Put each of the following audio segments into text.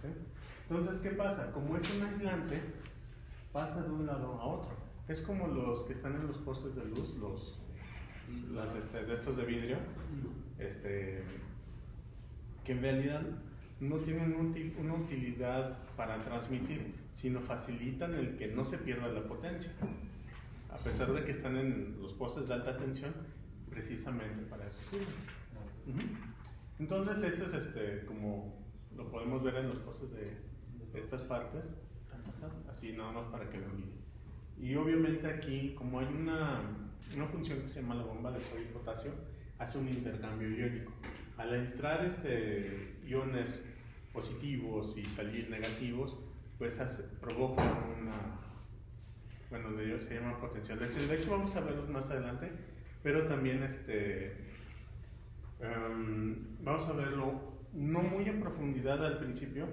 ¿sí? Entonces, ¿qué pasa? Como es un aislante, pasa de un lado a otro. Es como los que están en los postes de luz, de estos de vidrio, que en realidad no tienen una utilidad para transmitir, sino facilitan el que no se pierda la potencia. A pesar de que están en los postes de alta tensión, precisamente para eso sirven. Entonces, esto es como lo podemos ver en los postes de estas partes, así nada más para que lo miren. Y obviamente aquí, como hay una función que se llama la bomba de sodio y potasio, hace un intercambio iónico. Al entrar iones positivos y salir negativos, pues provoca de ellos se llama potencial de acción. De hecho, vamos a verlos más adelante, pero también vamos a verlo no muy en profundidad al principio,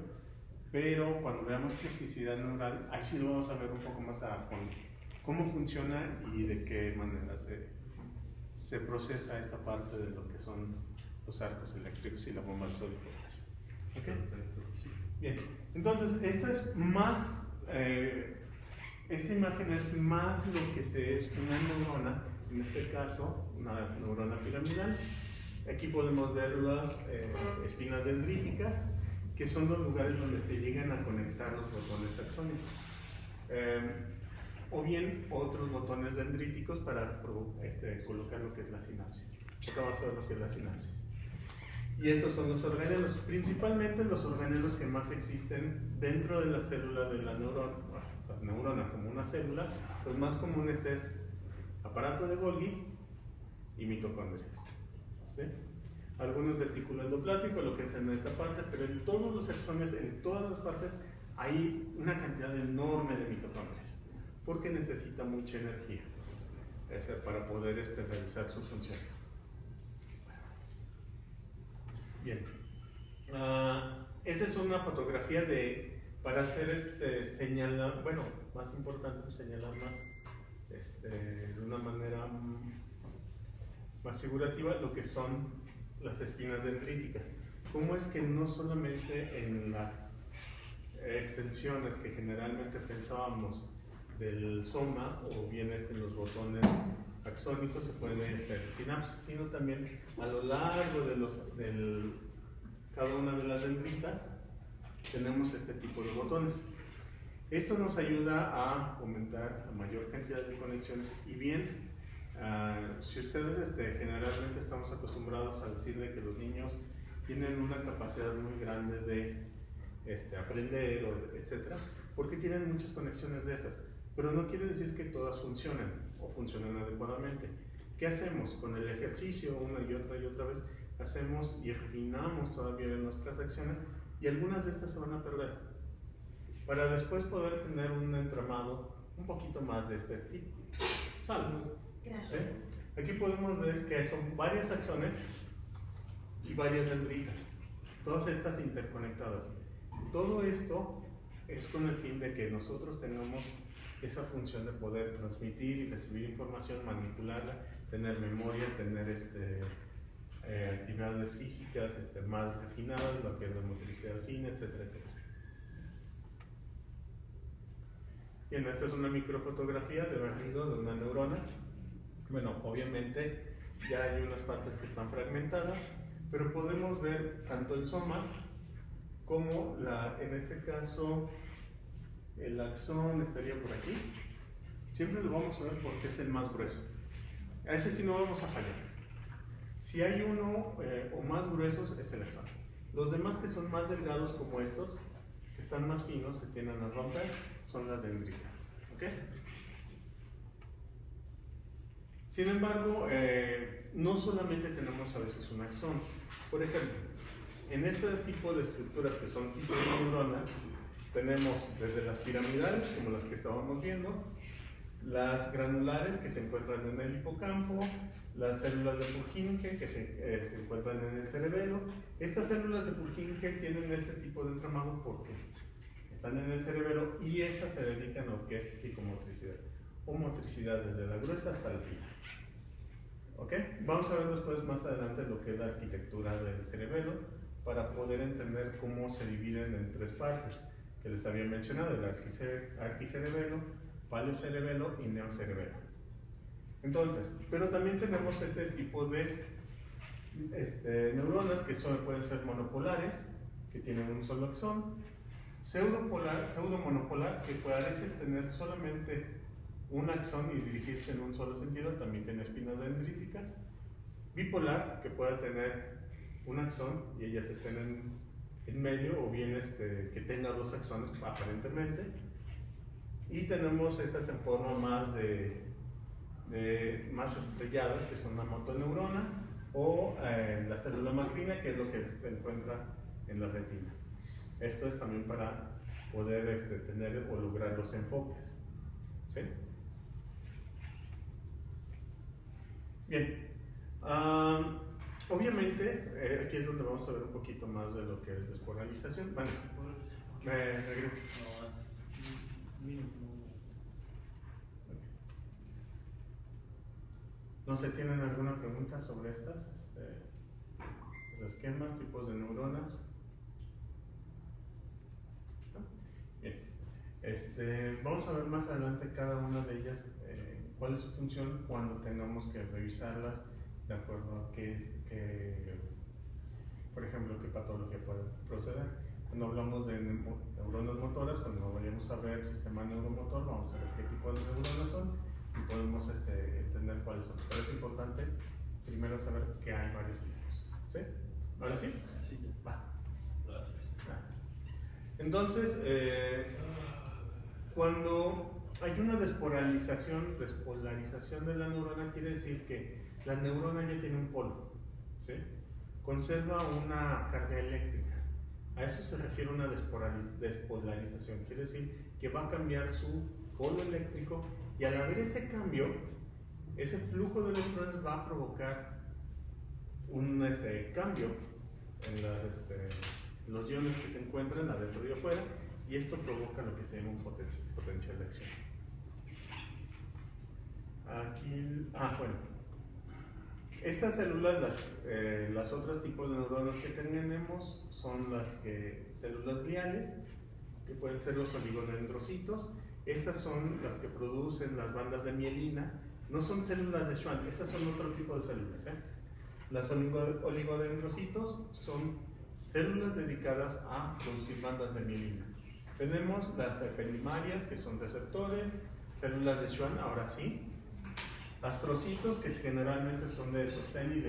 pero cuando veamos plasticidad neural, ahí sí lo vamos a ver un poco más a fondo. Cómo funciona y de qué manera se procesa esta parte de lo que son los arcos eléctricos y la bomba de sodio y potasio. ¿Okay? Bien, entonces esta imagen es más lo que es una neurona, en este caso una neurona piramidal. Aquí podemos ver las espinas dendríticas, que son los lugares donde se llegan a conectar los botones axónicos. O bien otros botones dendríticos para colocar lo que es la sinapsis. Ahora vamos a ver lo que es la sinapsis. Y estos son los organelos, principalmente los organelos que más existen dentro de la célula de la neurona como una célula. Los más comunes es aparato de Golgi y mitocondrias, ¿sí? Algunos retículo endoplasmático, lo que es en esta parte, pero en todos los axones, en todas las partes, hay una cantidad enorme de mitocondrias, porque necesita mucha energía para poder realizar sus funciones. Bien, esa es una fotografía para hacer señalar, bueno, más importante pues señalar más de una manera más figurativa lo que son las espinas dendríticas. ¿Cómo es que no solamente en las extensiones que generalmente pensábamos del soma o bien los botones axónicos se pueden hacer sinapsis, sino también a lo largo de cada una de las dendritas tenemos este tipo de botones. Esto nos ayuda a aumentar la mayor cantidad de conexiones y bien, si ustedes generalmente estamos acostumbrados a decirle que los niños tienen una capacidad muy grande de aprender, etc., porque tienen muchas conexiones de esas, pero no quiere decir que todas funcionen o funcionen adecuadamente. ¿Qué hacemos? Con el ejercicio una y otra vez hacemos y refinamos todavía nuestras acciones y algunas de estas se van a perder para después poder tener un entramado un poquito más de este tipo. Salud. Gracias. Aquí podemos ver que son varios axones y varias dendritas, todas estas interconectadas. Todo esto es con el fin de que nosotros tengamos esa función de poder transmitir y recibir información, manipularla, tener memoria, tener actividades físicas más refinadas, lo que es la motricidad fina, etcétera, etcétera. Bien, esta es una microfotografía de barrido de una neurona. Bueno, obviamente ya hay unas partes que están fragmentadas, pero podemos ver tanto el soma como en este caso el axón estaría por aquí. Siempre lo vamos a ver porque es el más grueso. A ese sí no vamos a fallar. Si hay uno o más gruesos es el axón. Los demás que son más delgados como estos, que están más finos, se tienden a romper, son las dendritas. ¿Ok? Sin embargo, no solamente tenemos a veces un axón. Por ejemplo, en este tipo de estructuras que son tipo de neurona, tenemos desde las piramidales, como las que estábamos viendo, las granulares que se encuentran en el hipocampo, las células de Purkinje que se encuentran en el cerebelo. Estas células de Purkinje tienen este tipo de entramado porque están en el cerebelo y estas se dedican a lo que es psicomotricidad o motricidad desde la gruesa hasta la fina. ¿Ok? Vamos a ver después más adelante lo que es la arquitectura del cerebelo para poder entender cómo se dividen en tres partes que les había mencionado: el arquicerebelo, paleocerebelo y neocerebelo. Entonces, pero también tenemos este tipo de neuronas que pueden ser monopolares, que tienen un solo axón, pseudomonopolar, que parece tener solamente un axón y dirigirse en un solo sentido, también tiene espinas dendríticas, bipolar, que pueda tener un axón y ellas estén en medio, o bien que tenga dos axones aparentemente, y tenemos estas en forma más estrelladas, que son la motoneurona o la célula macrina, que es lo que se encuentra en la retina. Esto es también para poder tener o lograr los enfoques. ¿Sí? Bien. Obviamente, aquí es donde vamos a ver un poquito más de lo que es despolarización. Bueno, me regreso. No sé, ¿tienen alguna pregunta sobre estas? Los esquemas, tipos de neuronas. ¿No? Bien. Vamos a ver más adelante cada una de ellas, cuál es su función cuando tengamos que revisarlas de acuerdo a por ejemplo, qué patología puede proceder. Cuando hablamos de neuronas motoras, cuando vayamos a ver el sistema neuromotor, vamos a ver qué tipo de neuronas son y podemos entender cuáles son. Pero es importante primero saber que hay varios tipos. ¿Sí? ¿Ahora sí? Sí. Va. Gracias. Entonces, cuando hay una despolarización de la neurona, quiere decir que la neurona ya tiene un polo, ¿sí? Conserva una carga eléctrica. A eso se refiere una despolarización. Quiere decir que va a cambiar su polo eléctrico, y al haber ese cambio, ese flujo de electrones va a provocar un cambio en los iones que se encuentran adentro y afuera, y esto provoca lo que se llama un potencial de acción. Aquí, bueno. Estas células, las otros tipos de neuronas que tenemos son células gliales, que pueden ser los oligodendrocitos. Estas son las que producen las bandas de mielina. No son células de Schwann, estas son otro tipo de células. Las oligodendrocitos son células dedicadas a producir bandas de mielina. Tenemos las primarias, que son receptores, células de Schwann, ahora sí. Astrocitos, que generalmente son de sostén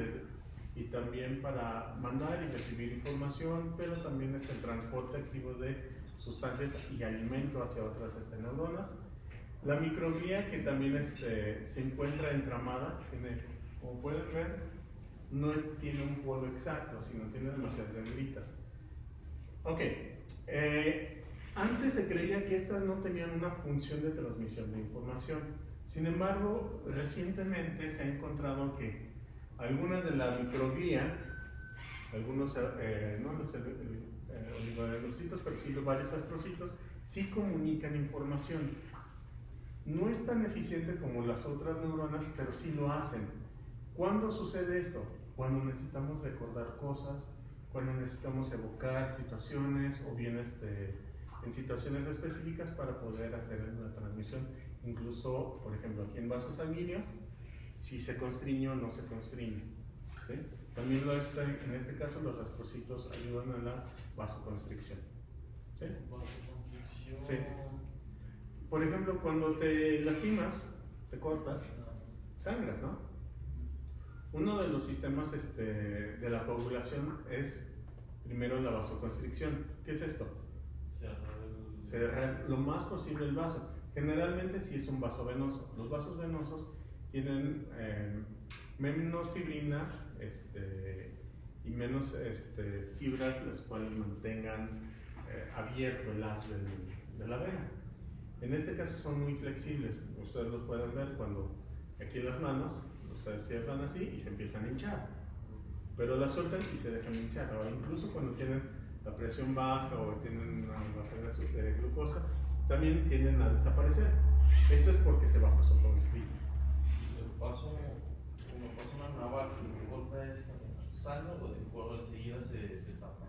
y también para mandar y recibir información, pero también es el transporte activo de sustancias y alimento hacia otras neuronas. La microglía, que también se encuentra entramada, como pueden ver, no tiene un polo exacto, sino tiene demasiadas dendritas. Ok, antes se creía que estas no tenían una función de transmisión de información. Sin embargo, recientemente se ha encontrado que algunas de la microglía, algunos, no los oligodendrocitos, pero sí varios astrocitos, sí comunican información. No es tan eficiente como las otras neuronas, pero sí lo hacen. ¿Cuándo sucede esto? Cuando necesitamos recordar cosas, cuando necesitamos evocar situaciones, o bien en situaciones específicas para poder hacer una transmisión. Incluso, por ejemplo, aquí en vasos sanguíneos, si se constriñe o no se constriñe. ¿Sí? También en este caso los astrocitos ayudan a la vasoconstricción. ¿Sí? Vasoconstricción. Sí. Por ejemplo, cuando te lastimas, te cortas, sangras, ¿no? Uno de los sistemas de la coagulación es primero la vasoconstricción. ¿Qué es esto? Cerrar lo más posible el vaso. Generalmente si es un vaso venoso. Los vasos venosos tienen menos fibrina y menos fibras, las cuales mantengan abierto el haz de la vena. En este caso son muy flexibles. Ustedes los pueden ver cuando aquí en las manos, ustedes cierran así y se empiezan a hinchar, pero la sueltan y se dejan hinchar. Ahora, incluso cuando tienen la presión baja o tienen una baja de glucosa, también tienden a desaparecer. Esto es porque se vasoconstrigen. Si le paso una navaja y me corta esta, sano o enseguida se tapa?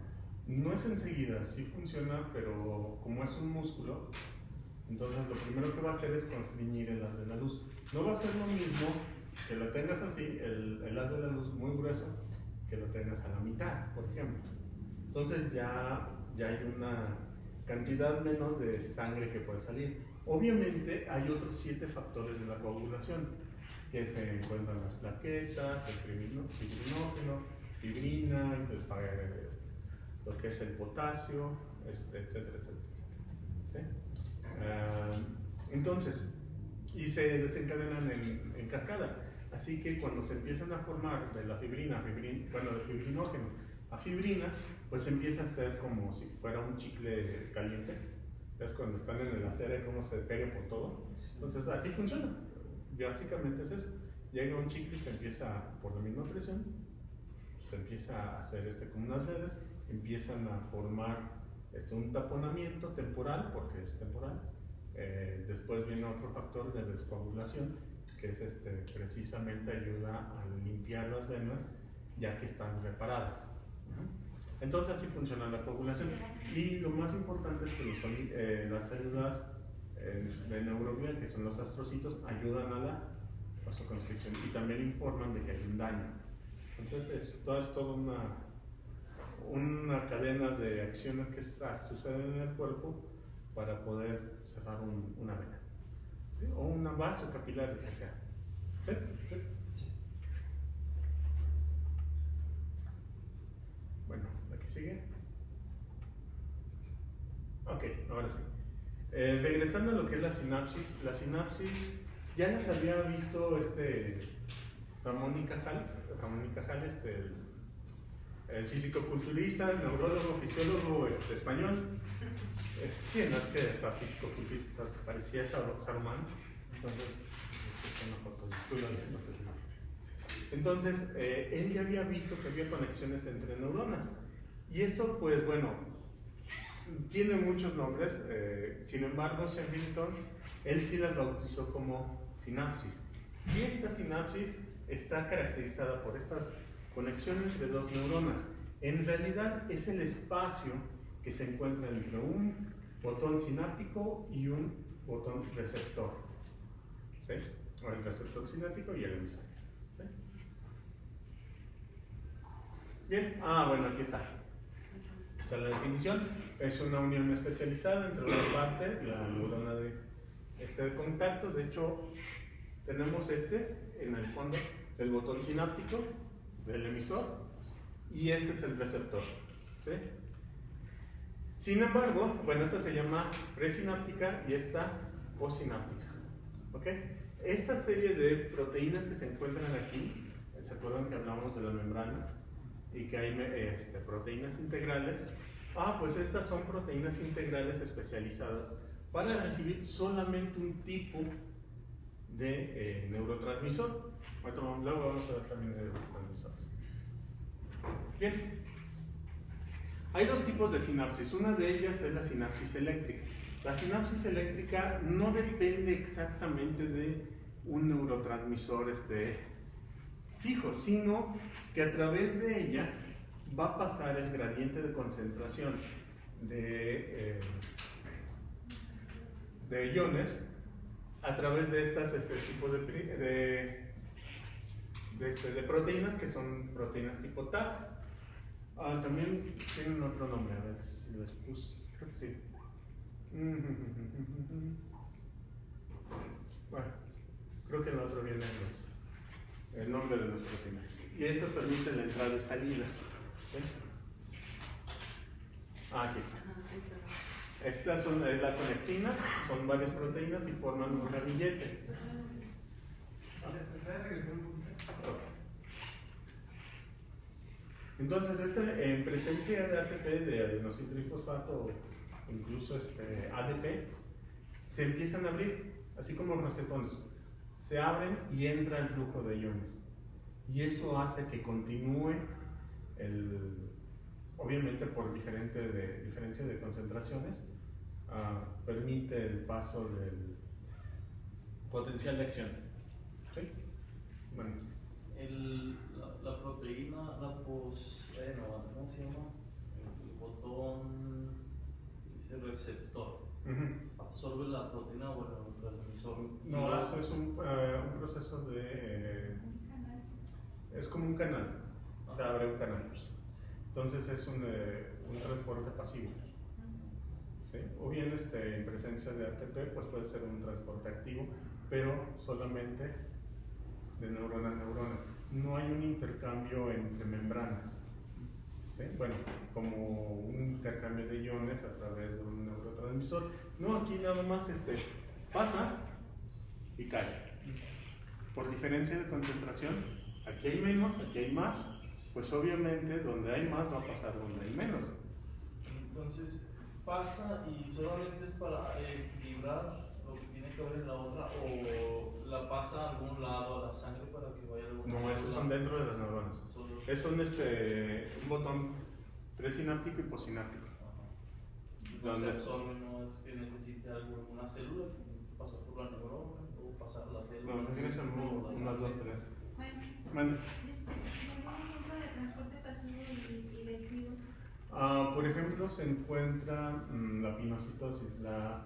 No es enseguida, sí funciona, pero como es un músculo, entonces lo primero que va a hacer es constriñir el haz de la luz. No va a ser lo mismo que lo tengas así, el haz de la luz muy grueso, que lo tengas a la mitad, por ejemplo. Entonces ya hay una cantidad menos de sangre que puede salir. Obviamente hay otros 7 factores de la coagulación, que se encuentran las plaquetas, el fibrinógeno, fibrina, lo que es el potasio, etcétera, etcétera. ¿Sí? Entonces, y se desencadenan en cascada. Así que cuando se empiezan a formar de la fibrina, del fibrinógeno a fibrina, pues empieza a ser como si fuera un chicle caliente. Es cuando están en el acero y cómo se pega por todo. Entonces, así funciona. Básicamente es eso. Llega un chicle y se empieza, por la misma presión, se empieza a hacer como unas redes, empiezan a formar un taponamiento temporal, porque es temporal. Después viene otro factor de descoagulación, que es precisamente ayuda a limpiar las venas ya que están reparadas. Entonces así funciona la coagulación. Y lo más importante es que las células de neuroglial, que son los astrocitos, ayudan a la vasoconstricción y también informan de que hay un daño. Entonces es toda una cadena de acciones que suceden en el cuerpo para poder cerrar una vena, ¿sí? O una vaso capilar, lo que sea. ¿Sí? ¿Sí? Bueno, la que sigue. Ok, ahora sí. Regresando a lo que es la sinapsis ya las había visto Ramón y Cajal, el físico-culturista, neurólogo, fisiólogo español. Sí, no es que está físico-culturista, parecía Saruman. Entonces, no sé si más. Entonces, él ya había visto que había conexiones entre neuronas. Y esto, pues bueno, tiene muchos nombres. Sin embargo, Sheffield, él sí las bautizó como sinapsis. Y esta sinapsis está caracterizada por estas conexiones entre dos neuronas. En realidad es el espacio que se encuentra entre un botón sináptico y un botón receptor, ¿sí? O el receptor sináptico y el emisor, ¿sí? Bien, bueno, aquí está. Esta es la definición. Es una unión especializada entre una parte y la neurona de contacto. De hecho, tenemos en el fondo el botón sináptico del emisor y este es el receptor, ¿sí? Sin embargo, bueno, esta se llama presináptica y esta postsináptica, ¿ok? Esta serie de proteínas que se encuentran aquí, ¿se acuerdan que hablamos de la membrana? Y que hay proteínas integrales. Pues estas son proteínas integrales especializadas para recibir solamente un tipo de neurotransmisor. Luego vamos a ver también de neurotransmisores. Bien. Hay dos tipos de sinapsis. Una de ellas es la sinapsis eléctrica. La sinapsis eléctrica no depende exactamente de un neurotransmisor fijo, sino que a través de ella va a pasar el gradiente de concentración de iones a través de este tipo de proteínas, que son proteínas tipo TAG. También tienen otro nombre, a ver si les puse, creo que sí. Bueno, creo que en el otro viene el nombre de las proteínas. Y estas permiten la entrada y salida, ¿sí? Aquí está. Estas es la conexina, son varias proteínas y forman un ramillete. Okay. Entonces, en presencia de ATP, de adenositrifosfato o incluso ADP, se empiezan a abrir, así como los recetones. Se abren y entra el flujo de iones. Y eso hace que continúe, obviamente por diferencia de concentraciones, permite el paso del potencial de acción. ¿Sí? Bueno. La proteína, ¿cómo se llama? El botón, dice receptor. ¿Absorbe la proteína o el transmisor? No, eso es un proceso de... es como un canal, se abre un canal. Entonces es un transporte pasivo. ¿Sí? O bien en presencia de ATP, pues puede ser un transporte activo, pero solamente de neurona a neurona. No hay un intercambio entre membranas. ¿Sí? Bueno, como un intercambio de iones a través de un neurotransmisor. No, aquí nada más pasa y cae. Por diferencia de concentración, aquí hay menos, aquí hay más, pues obviamente donde hay más va a pasar donde hay menos. Entonces, pasa y solamente es para equilibrar lo que tiene que ver en la otra, o la pasa a algún lado a la sangre para que vaya a alguna No, esos son dentro de las neuronas. Es un botón presináptico y postsináptico. No se absorbe, no es que necesite alguna célula que necesite pasar por la neurona o pasar la célula. No, tiene que ser unas 2, 3. Bueno, ¿algún ejemplo de transporte pasivo y de activo? Por ejemplo, se encuentra la pinocitosis, la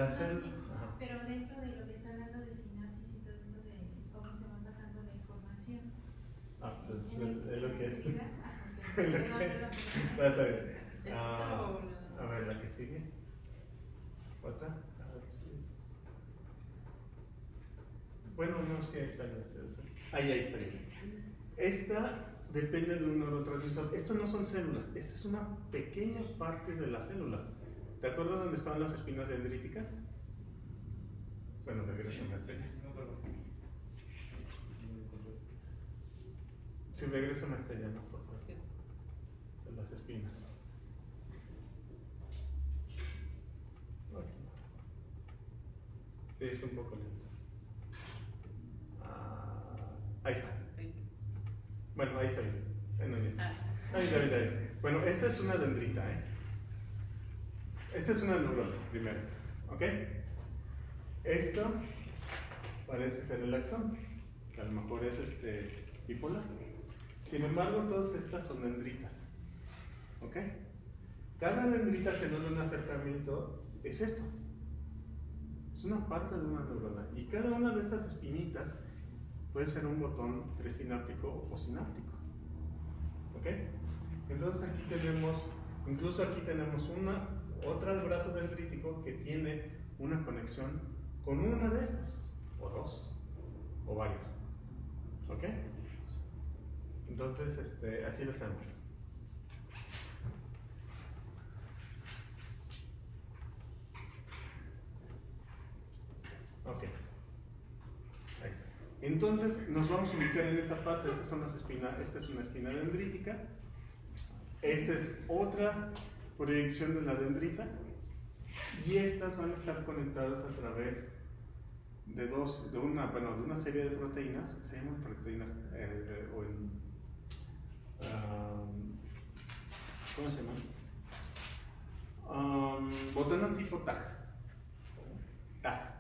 célula. Sí, pero dentro de lo que está hablando de sinapsis y todo esto de cómo se va pasando la información. Pues es lo que es. Ajá, Es lo que es. Va a estar bien. A ver, la que sigue. ¿Otra? A ver si es. Bueno, no, sí, ahí está. Ahí está bien. Esta depende de un neurotransmisor. Estos no son células, esta es una pequeña parte de la célula. ¿Te acuerdas dónde estaban las espinas dendríticas? Bueno, regrésame hasta allá. Sí, regrésame hasta allá, ¿no? Por favor. De las espinas. Sí, es un poco lento. Ahí está. Bueno, ahí está bien. Bueno, ya está. Ahí está. Bueno, esta es una dendrita, ¿eh? Esta es una neurona, primero. ¿Ok? Esto parece ser el axón, que a lo mejor es bipolar. Sin embargo, todas estas son dendritas. ¿Ok? Cada dendrita, según un acercamiento, es esto. Es una parte de una neurona. Y cada una de estas espinitas puede ser un botón presináptico o postsináptico. ¿Ok? Entonces aquí tenemos, incluso aquí tenemos otro brazo dendrítico que tiene una conexión con una de estas, o dos, o varias. ¿Ok? Entonces, así lo tenemos. Ok. Ahí está. Entonces, nos vamos a ubicar en esta parte. Esta es una espina dendrítica. Esta es otra proyección de la dendrita. Y estas van a estar conectadas a través de una serie de proteínas. Se llaman proteínas, ¿cómo se llaman? Botones tipo TAG. TAG.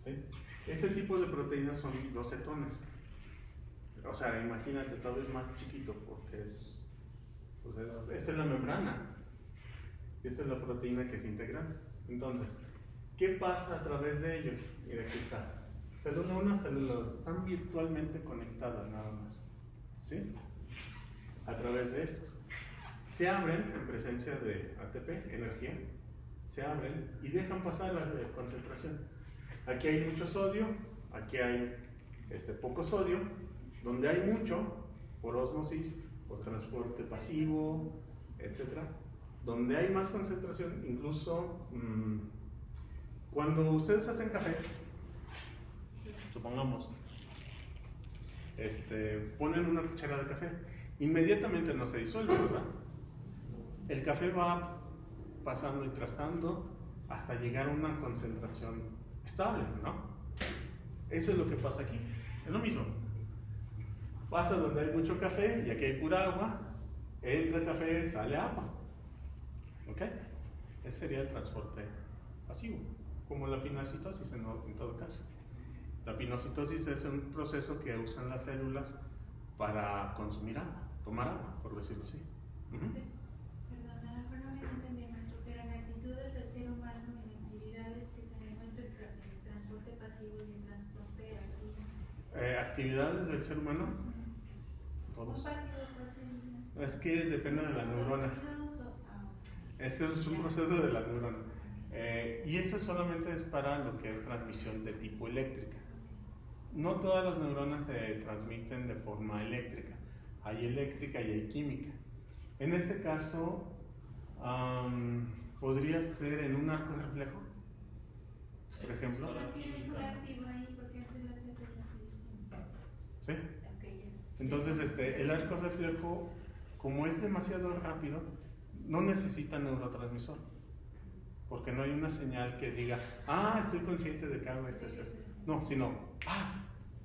¿Sí? Este tipo de proteínas son los cetones. O sea, imagínate, tal vez más chiquito, porque esta es la membrana. Esta es la proteína que es integral. Entonces, ¿qué pasa a través de ellos? Mira, aquí está. Célula 1, célula 2. Están virtualmente conectadas nada más. ¿Sí? A través de estos. Se abren en presencia de ATP, energía. Se abren y dejan pasar la concentración. Aquí hay mucho sodio, aquí hay poco sodio. Donde hay mucho, por ósmosis, por transporte pasivo, etc. Donde hay más concentración, incluso cuando ustedes hacen café, supongamos, ponen una cuchara de café, inmediatamente no se disuelve, ¿verdad? El café va pasando y trazando hasta llegar a una concentración estable, ¿no? Eso es lo que pasa aquí, es lo mismo. Pasa donde hay mucho café y aquí hay pura agua, entra café, sale agua. ¿Ok? Ese sería el transporte pasivo, como la pinocitosis en todo caso. La pinocitosis es un proceso que usan las células para consumir agua, tomar agua, por decirlo así. Perdón, a lo mejor no me entendí, maestro, pero en actitudes del ser humano, en actividades que se demuestra el transporte pasivo y el transporte activo. Actividades del ser humano, Un todos. pasivo fácil. Es que depende de la neurona. Ese es un proceso de la neurona. Y este solamente es para lo que es transmisión de tipo eléctrica. No todas las neuronas se transmiten de forma eléctrica. Hay eléctrica y hay química. En este caso, podría ser en un arco reflejo, por ejemplo. ¿Por qué es un activo ahí? ¿Por qué antes la ¿Sí? okay, Entonces, el arco reflejo, como es demasiado rápido, no necesita neurotransmisor. Porque no hay una señal que diga, estoy consciente de que hago esto. No, sino,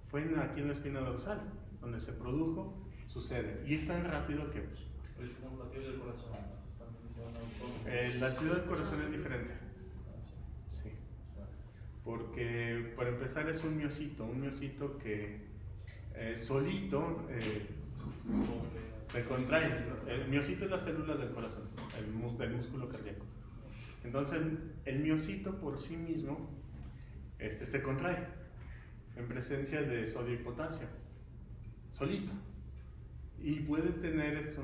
fue aquí en la espina dorsal, donde se produjo, sucede. Y es tan rápido que, pues, Es como un latido del corazón, ¿no? Están mencionando todo. el latido del corazón es diferente. Sí. Porque, para empezar, es un miocito que solito se contrae. El miocito es la célula del corazón, del músculo cardíaco. Entonces, el miocito por sí mismo se contrae en presencia de sodio y potasio, solito. Y puede tener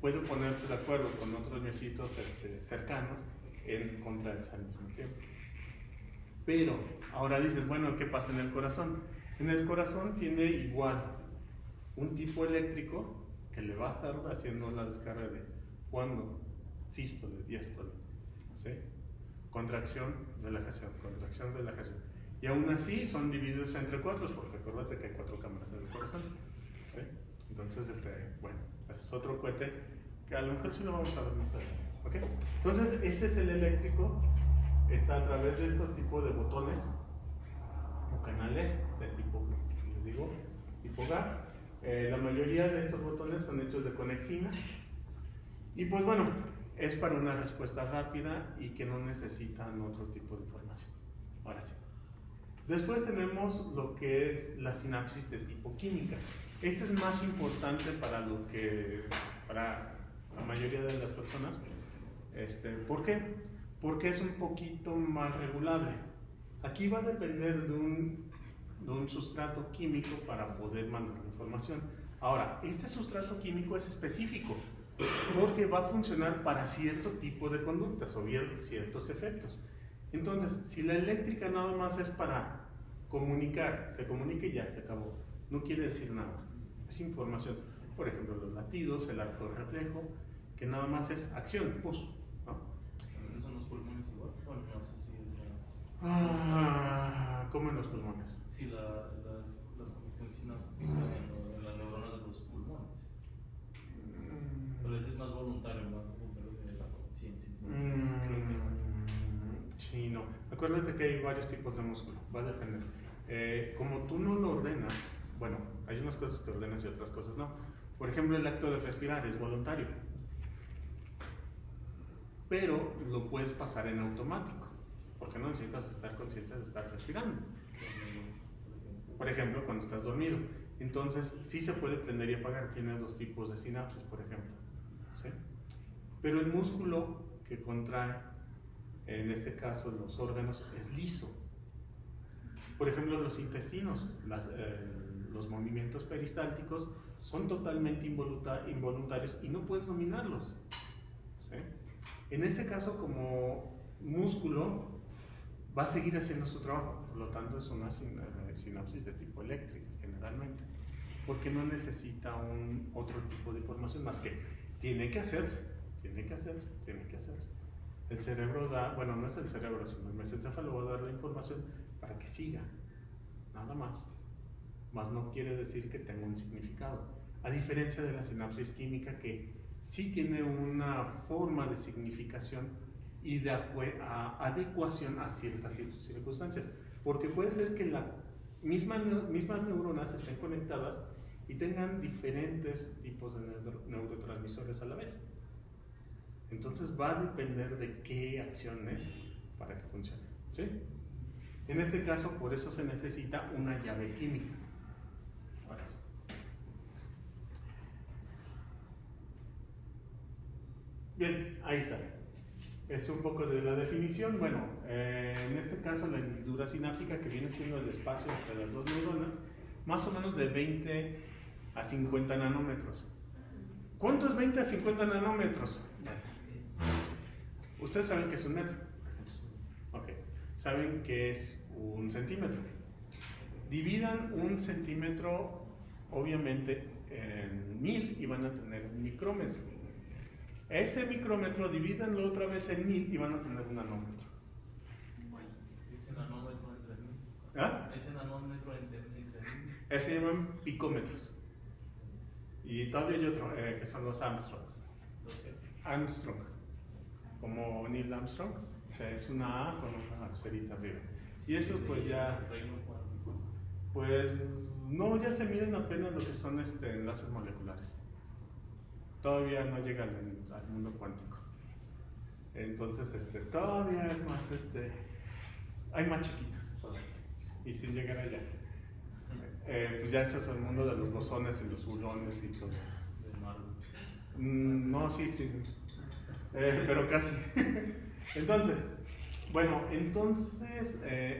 puede ponerse de acuerdo con otros miocitos cercanos en contraerse al mismo tiempo. Pero ahora dices, bueno, ¿qué pasa en el corazón? En el corazón tiene igual un tipo eléctrico que le va a estar haciendo la descarga de cuando sístole, diástole, ¿sí? Contracción, relajación, contracción, relajación. Y aún así son divididos entre 4, porque acuérdate que hay 4 cámaras en el corazón, ¿sí? Entonces, bueno, ese es otro cohete que a lo mejor sí lo vamos a ver más adelante, ¿ok? Entonces, este es el eléctrico, está a través de estos tipos de botones o canales de tipo, les digo, tipo GAR. La mayoría de estos botones son hechos de conexina y pues bueno, es para una respuesta rápida y que no necesitan otro tipo de información. Ahora sí. Después tenemos lo que es la sinapsis de tipo química. Este es más importante para la mayoría de las personas. ¿Por qué? Porque es un poquito más regulable. Aquí va a depender de un sustrato químico para poder mandar la información. Ahora, este sustrato químico es específico porque va a funcionar para cierto tipo de conductas o bien ciertos efectos. Entonces, si la eléctrica nada más es para comunicar, se comunica y ya, se acabó. No quiere decir nada, es información. Por ejemplo, los latidos, el arco reflejo, que nada más es acción, push, ¿no? ¿No son los pulmones igual? Bueno, no sé si es más... ¿Cómo en los pulmones? Sí, la conexión sináptica en la neurona de los pulmones. Pero ese es más voluntario de la conciencia. Entonces, creo que no. Sí, no. Acuérdate que hay varios tipos de músculo, va a depender. Como tú no lo ordenas, bueno, hay unas cosas que ordenas y otras cosas no. Por ejemplo, el acto de respirar es voluntario, pero lo puedes pasar en automático, porque no necesitas estar consciente de estar respirando. Por ejemplo, cuando estás dormido. Entonces, sí se puede prender y apagar, tiene 2 tipos de sinapsis, por ejemplo. ¿Sí? Pero el músculo que contrae, en este caso los órganos, es liso. Por ejemplo, los intestinos, los movimientos peristálticos son totalmente involuntarios y no puedes dominarlos. ¿Sí? En este caso, como músculo, va a seguir haciendo su trabajo, por lo tanto es una sinapsis de tipo eléctrico generalmente, porque no necesita otro tipo de información más que tiene que hacerse. El cerebro bueno, no es el cerebro, sino el mesencéfalo va a dar la información para que siga, nada más. Más no quiere decir que tenga un significado, a diferencia de la sinapsis química que sí tiene una forma de significación y de adecuación a ciertas circunstancias, porque puede ser que las mismas neuronas estén conectadas y tengan diferentes tipos de neurotransmisores a la vez. Entonces va a depender de qué acción es para que funcione, ¿sí? En este caso, por eso se necesita una llave química. Por eso. Bien, ahí está. Es un poco de la definición. Bueno, en este caso la hendidura sináptica, que viene siendo el espacio entre las dos neuronas, más o menos de 20 a 50 nanómetros. ¿Cuánto es 20 a 50 nanómetros? Bueno, ustedes saben que es un metro. Ok. Saben que es un centímetro. Dividan un centímetro, obviamente, en 1000 y van a tener un micrómetro. Ese micrómetro divídanlo otra vez en 1000 y van a tener un nanómetro. Ese nanómetro entre mí. ¿Ah? Ese nanómetro entre mí. Ese se llaman picómetros. Y todavía hay otro, que son los Armstrong. Armstrong. Como Neil Armstrong. O sea, es una A con una esferita arriba. Y eso pues ya... Pues no, ya se miden apenas lo que son enlaces moleculares. Todavía no llegan al mundo cuántico. Entonces, todavía es más, hay más chiquitos todavía. Y sin llegar allá. Pues ya ese es el mundo de los bosones y los gluones y todo eso. No, sí existen. Pero casi. Entonces,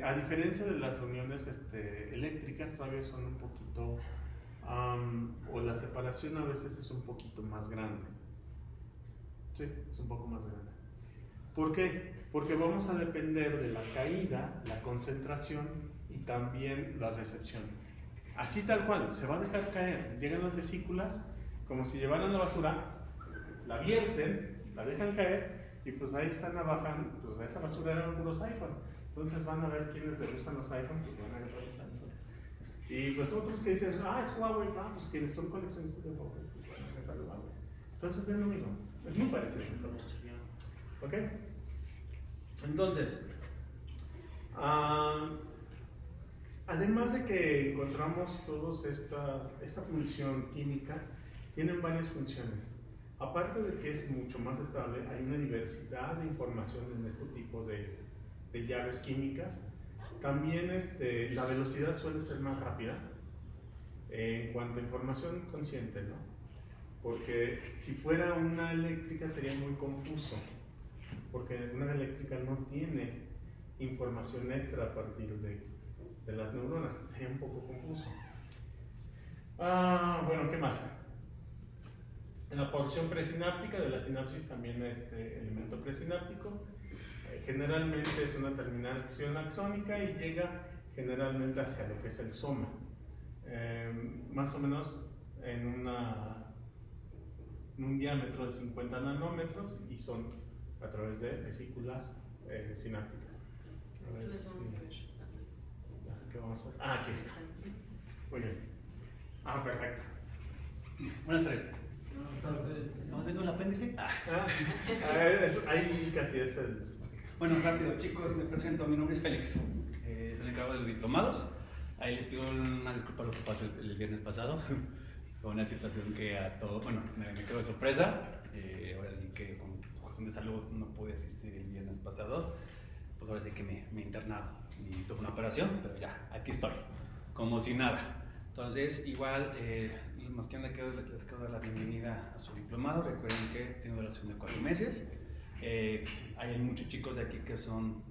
a diferencia de las uniones eléctricas, todavía son un poquito, o la separación a veces es un poquito más grande. Sí, es un poco más grande. ¿Por qué? Porque vamos a depender de la caída, la concentración y también la recepción. Así tal cual, se va a dejar caer. Llegan las vesículas, como si llevaran la basura, la vierten, la dejan caer. Y pues ahí están abajo, pues esa basura eran puros iPhone. Entonces van a ver quiénes les gustan los iPhone, pues van a agarrar los iPhone. Y pues otros que dicen, es Huawei, pues quienes son coleccionistas de Huawei, pues van a agarrar Huawei. Entonces es lo mismo, es muy parecido. ¿Ok? Entonces, además de que encontramos todos esta función química, tienen varias funciones. Aparte de que es mucho más estable, hay una diversidad de información en este tipo de llaves químicas. También la velocidad suele ser más rápida en cuanto a información consciente, ¿no? Porque si fuera una eléctrica sería muy confuso, porque una eléctrica no tiene información extra a partir de las neuronas, sería un poco confuso. Bueno, ¿qué más? En la porción presináptica de la sinapsis también elemento presináptico. Generalmente es una terminación axónica y llega generalmente hacia lo que es el soma. Más o menos en un diámetro de 50 nanómetros y son a través de vesículas sinápticas. A ver, ¿qué vamos a ver? Aquí está. Muy bien. Perfecto. Buenas tardes. ¿No tengo el apéndice? Ahí casi es el... Bueno, rápido, chicos, me presento. Mi nombre es Félix. Soy el encargado de los diplomados. Ahí les pido una disculpa por lo que pasó el viernes pasado. Fue una situación que a todo... Bueno, me quedó de sorpresa. Ahora sí que con cuestión de salud no pude asistir el viernes pasado. Pues ahora sí que me he internado y tuve una operación, pero ya, aquí estoy, como si nada. Entonces, igual, más que nada les quiero dar la bienvenida a su diplomado. Recuerden que tiene duración de 4 meses. Hay muchos chicos de aquí que son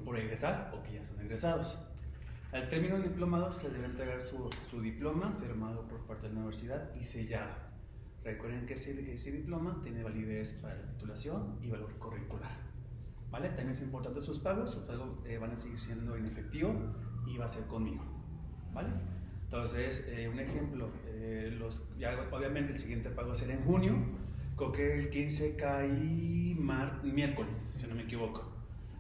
por egresar o que ya son egresados. Al término del diplomado se les debe entregar su diploma firmado por parte de la universidad y sellado. Recuerden que ese diploma tiene validez para la titulación y valor curricular. ¿Vale? También es importante sus pagos van a seguir siendo en efectivo y va a ser conmigo. ¿Vale? Entonces, un ejemplo, obviamente el siguiente pago será en junio, creo que el 15 cae miércoles, si no me equivoco.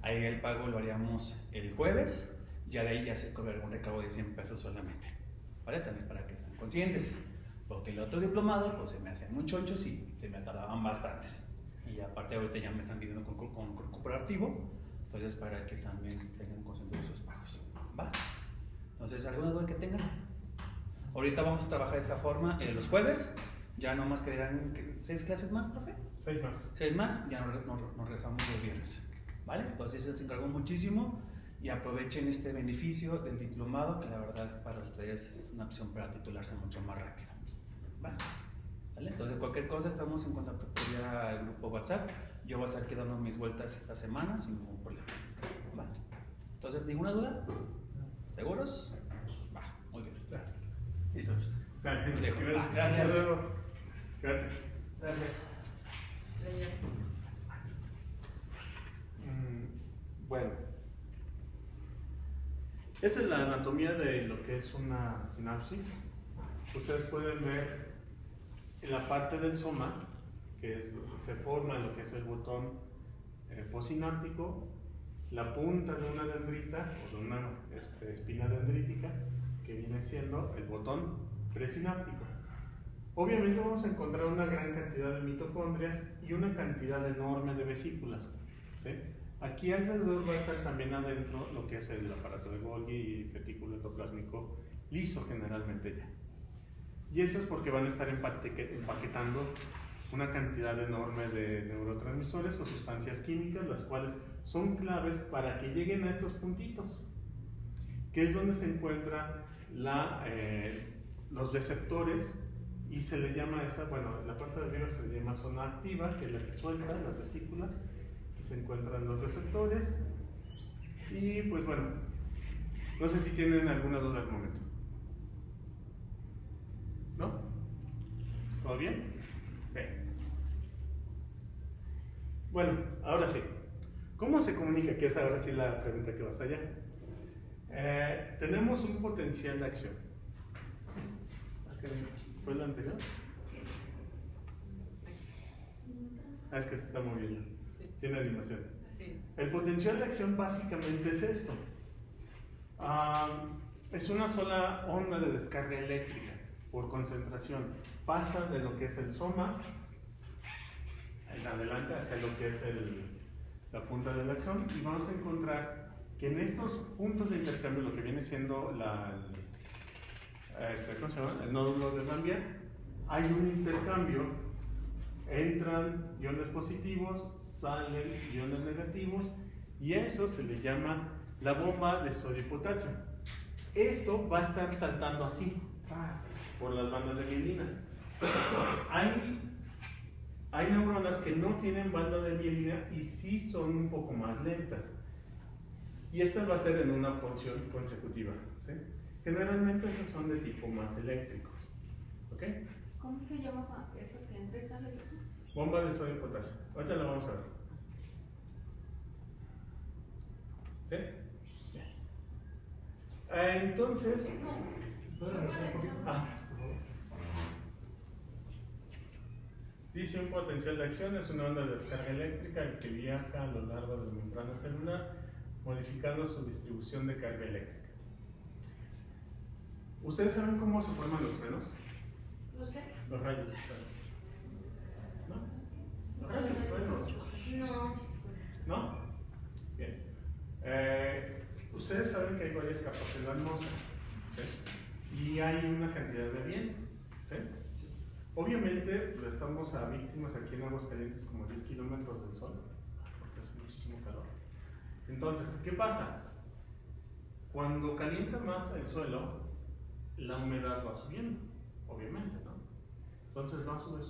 Ahí el pago lo haríamos el jueves, ya de ahí ya se cobrará un recargo de 100 pesos solamente. ¿Vale? También para que estén conscientes, porque el otro diplomado pues se me hacían muy chonchos y se me tardaban bastantes. Y aparte ahorita ya me están pidiendo con cooperativo, entonces para que también tengan consciente de sus pagos. ¿Va? Entonces, ¿alguna duda que tengan? Ahorita vamos a trabajar de esta forma los jueves, ya nomás quedarán 6 clases más, profe. 6 más. 6 más, ya nos rezamos los viernes, ¿vale? Entonces se les encargó muchísimo y aprovechen este beneficio del diplomado, que la verdad es para ustedes es una opción para titularse mucho más rápido. ¿Vale? Entonces, cualquier cosa, estamos en contacto por vía el grupo WhatsApp. Yo voy a estar aquí dando mis vueltas esta semana sin ningún problema. ¿Vale? Entonces, ¿ninguna duda? ¿Seguros? Va, muy bien. Listo. Sale. Los dejo. Gracias. Gracias. Hasta luego. Gracias. Gracias. Bueno, esa es la anatomía de lo que es una sinapsis. Ustedes pueden ver en la parte del soma, que se forma en lo que es el botón postsináptico, la punta de una dendrita o de una espina dendrítica, que viene siendo el botón presináptico. Obviamente vamos a encontrar una gran cantidad de mitocondrias y una cantidad enorme de vesículas, ¿sí? Aquí alrededor va a estar también adentro lo que es el aparato de Golgi y retículo endoplásmico liso generalmente ya. Y esto es porque van a estar empaquetando una cantidad enorme de neurotransmisores o sustancias químicas, las cuales son claves para que lleguen a estos puntitos, que es donde se encuentran los receptores, y se les llama la parte de arriba se le llama zona activa, que es la que suelta las vesículas, que se encuentran los receptores. Y pues bueno, no sé si tienen alguna duda al momento. ¿No? ¿Todo bien? Bien. Bueno, ahora sí. ¿Cómo se comunica? Que es ahora sí la pregunta que vas allá. Tenemos un potencial de acción. ¿Fue la anterior? Es que se está moviendo. Sí. Tiene animación. Sí. El potencial de acción básicamente es esto. Es una sola onda de descarga eléctrica por concentración. Pasa de lo que es el soma en adelante hacia lo que es la punta del axón, y vamos a encontrar que en estos puntos de intercambio, lo que viene siendo ¿cómo se llama? El nódulo de Van Bien, hay un intercambio, entran iones positivos, salen iones negativos, y eso se le llama la bomba de sodio y potasio. Esto va a estar saltando así por las bandas de mielina. Hay neuronas que no tienen banda de mielina y sí son un poco más lentas, y esta va a ser en una función consecutiva, ¿sí? Generalmente esas son de tipo más eléctricos. ¿Ok? ¿Cómo se llama eso que entra y sale? Bomba de sodio y potasio. Ahorita la vamos a ver. ¿Sí? Entonces. Dice un potencial de acción es una onda de descarga eléctrica que viaja a lo largo de la membrana celular, modificando su distribución de carga eléctrica. ¿Ustedes saben cómo se forman los frenos? ¿Los qué? Los rayos. ¿No? Los rayos, frenos. No. ¿No? Bien. Ustedes saben que hay varias capas en la atmósfera, ¿sí? Y hay una cantidad de viento, ¿sí? Obviamente estamos a víctimas aquí en Aguascalientes como 10 kilómetros del sol, porque hace muchísimo calor. Entonces, ¿qué pasa? Cuando calienta más el suelo, la humedad va subiendo, obviamente, ¿no? Entonces va a subir.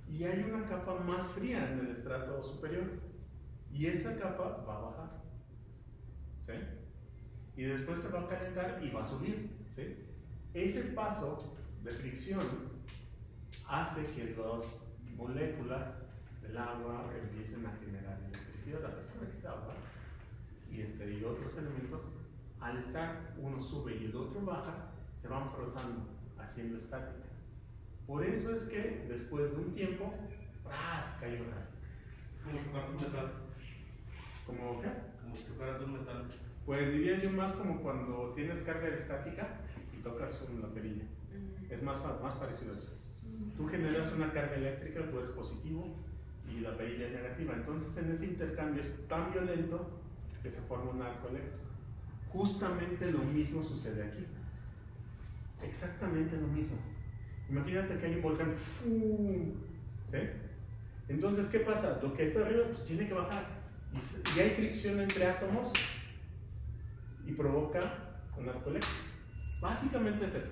Y hay una capa más fría en el estrato superior, y esa capa va a bajar, ¿sí? Y después se va a calentar y va a subir, ¿sí? Ese paso de fricción hace que las moléculas del agua empiecen a generar electricidad, a pesar que es agua, y otros elementos. Al estar uno sube y el otro baja, se van frotando, haciendo estática. Por eso es que después de un tiempo, se cayó el rayo. Como tocar un metal. ¿Cómo qué? Como tocar un metal. Pues diría yo más como cuando tienes carga estática y tocas la perilla. Es más parecido a eso. Tú generas una carga eléctrica, tú eres positivo y la perilla es negativa. Entonces en ese intercambio es tan violento que se forma un arco eléctrico. Justamente lo mismo sucede aquí. Exactamente lo mismo. Imagínate que hay un volcán. ¿Sí? Entonces, ¿qué pasa? Lo que está arriba pues tiene que bajar. Y hay fricción entre átomos, y provoca un arco eléctrico. Básicamente es eso.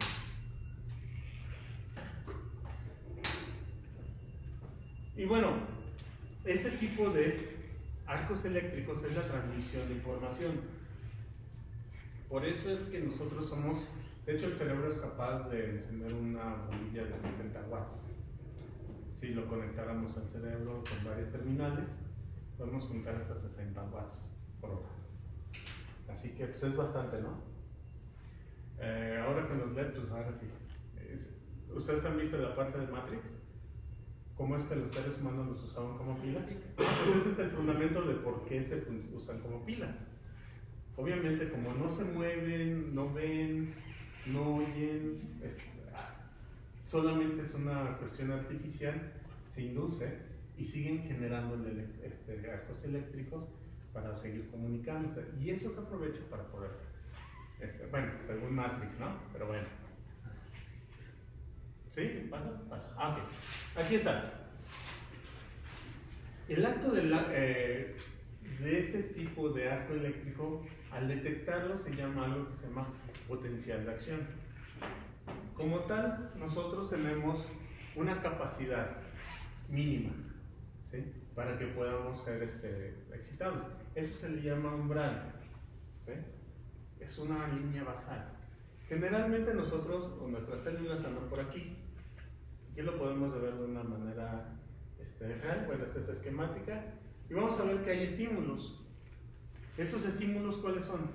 Y bueno, este tipo de arcos eléctricos es la transmisión de información. Por eso es que nosotros somos, de hecho el cerebro es capaz de encender una bombilla de 60 watts. Si lo conectáramos al cerebro con varias terminales, podemos juntar hasta 60 watts por hora. Así que pues es bastante, ¿no? Ahora que nos leen, pues ahora sí. ¿Ustedes han visto la parte de Matrix? ¿Cómo es que los seres humanos los usaban como pilas? Pues ese es el fundamento de por qué se usan como pilas. Obviamente, como no se mueven, no ven, no oyen, solamente es una cuestión artificial, se induce y siguen generando arcos eléctricos para seguir comunicándose. Y eso se aprovecha para poder, bueno, según Matrix, ¿no? Pero bueno. ¿Sí? ¿Pasa? Pasa. Ah, ok. Aquí está. El acto de este tipo de arco eléctrico, al detectarlo, se llama algo que se llama potencial de acción. Como tal, nosotros tenemos una capacidad mínima, ¿sí? Para que podamos ser excitados. Eso se le llama umbral, ¿sí? Es una línea basal. Generalmente nosotros, o nuestras células andan por aquí. Aquí lo podemos ver de una manera real. Bueno, esta es esquemática. Y vamos a ver que hay estímulos. ¿Estos estímulos cuáles son?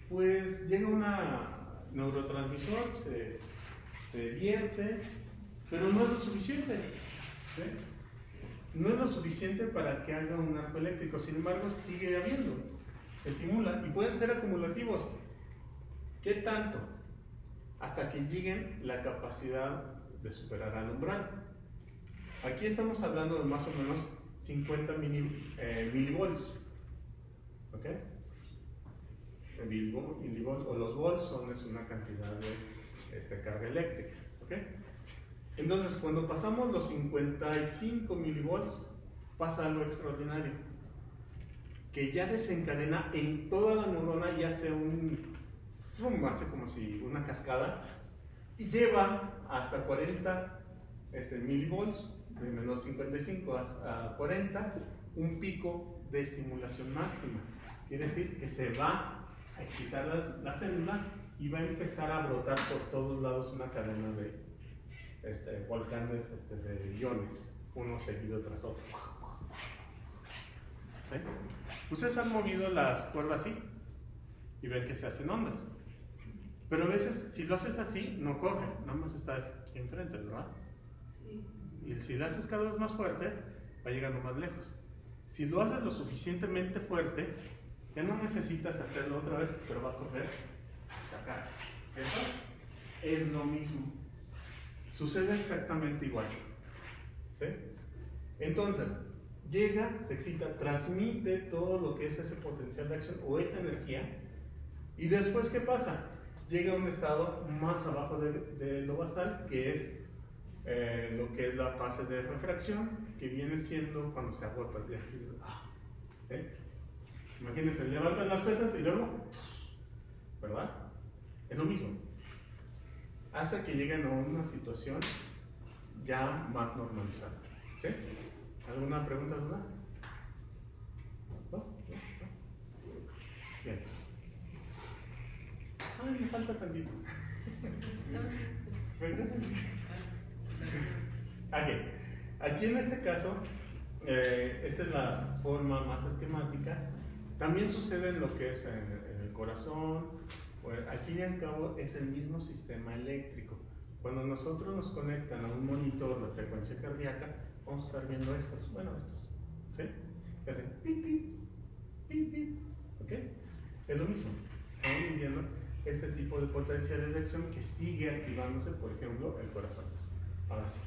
Pues llega una neurotransmisor, se vierte, pero no es lo suficiente, ¿sí? No es lo suficiente para que haga un arco eléctrico. Sin embargo, sigue habiendo, se estimula y pueden ser acumulativos. ¿Qué tanto? Hasta que lleguen la capacidad de superar al umbral. Aquí estamos hablando de más o menos 50 milivolts. ¿Ok? El milivolt o los volts es una cantidad de carga eléctrica. ¿Ok? Entonces, cuando pasamos los 55 milivolts, pasa algo extraordinario, que ya desencadena en toda la neurona y hace hace como si una cascada, y lleva hasta 40 milivolts, de menos 55 a 40, un pico de estimulación máxima. Quiere decir que se va a excitar la célula y va a empezar a brotar por todos lados una cadena de volcanes de iones, uno seguido tras otro. ¿Sí? Ustedes han movido las cuerdas así y ven que se hacen ondas. Pero a veces, si lo haces así, no corre, nada más está aquí enfrente, ¿verdad? Sí. Y si lo haces cada vez más fuerte, va llegando más lejos. Si lo haces lo suficientemente fuerte, ya no necesitas hacerlo otra vez, pero va a correr hasta acá, ¿cierto? Es lo mismo. Sucede exactamente igual, ¿sí? Entonces, llega, se excita, transmite todo lo que es ese potencial de acción o esa energía, y después, ¿qué pasa? Llega a un estado más abajo de lo basal, que es lo que es la fase de refracción, que viene siendo cuando se agota. ¿Sí? Imagínense, levantan las pesas y luego, ¿verdad? Es lo mismo. Hasta que lleguen a una situación ya más normalizada. ¿Sí? ¿Alguna pregunta, duda? ¿No? Bien. Ay, me falta tantito. Aquí en este caso, esta es la forma más esquemática. También sucede en lo que es en el corazón. Pues, al fin y al cabo es el mismo sistema eléctrico. Cuando nosotros nos conectan a un monitor de frecuencia cardíaca, vamos a estar viendo estos. ¿Sí? Que hacen pip, pip, pip, pip. ¿Ok? Es lo mismo. Estamos midiendo este tipo de potenciales de acción que sigue activándose, por ejemplo, el corazón. Ahora sí.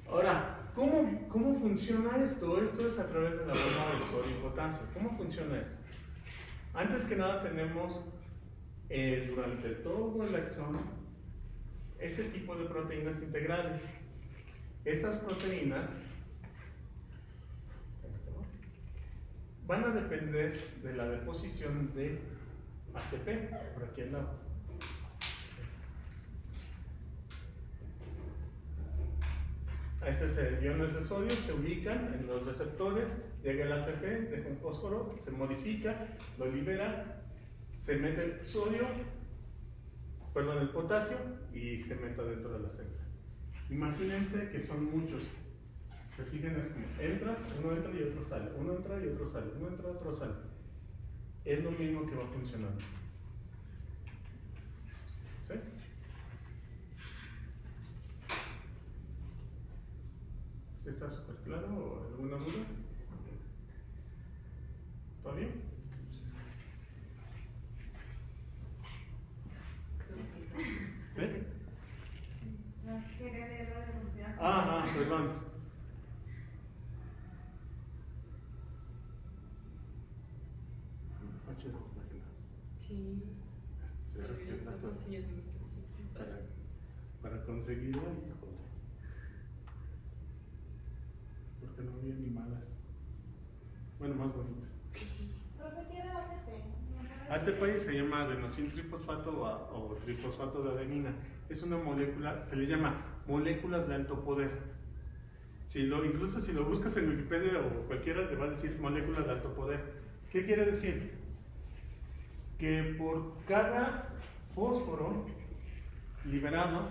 Ahora, ¿cómo funciona esto? Esto es a través de la bomba de sodio y potasio. ¿Cómo funciona esto? Antes que nada tenemos, durante todo el axón, este tipo de proteínas integrales. Estas proteínas van a depender de la deposición de ATP, por aquí al lado. Estos iones de sodio se ubican en los receptores, llega el ATP, deja un fósforo, se modifica, lo libera, se mete el sodio, perdón, el potasio y se mete dentro de la célula. Imagínense que son muchos. Se fijan, es como entra, uno entra y otro sale, uno entra y otro sale, uno entra y otro sale. Es lo mismo que va funcionando. ¿Sí? ¿Sí está súper claro o alguna duda? ¿Todo bien? ¿Sí? No, quería leer la demostración. Perdón. Sí. Para conseguirlo, híjole. Porque no había ni malas. Bueno, más bonitas. Profe, ¿qué era el ATP? ATP se llama adenosín trifosfato o trifosfato de adenina. Es una molécula, se le llama moléculas de alto poder. Incluso si lo buscas en Wikipedia o cualquiera te va a decir moléculas de alto poder. ¿Qué quiere decir? Que por cada fósforo liberado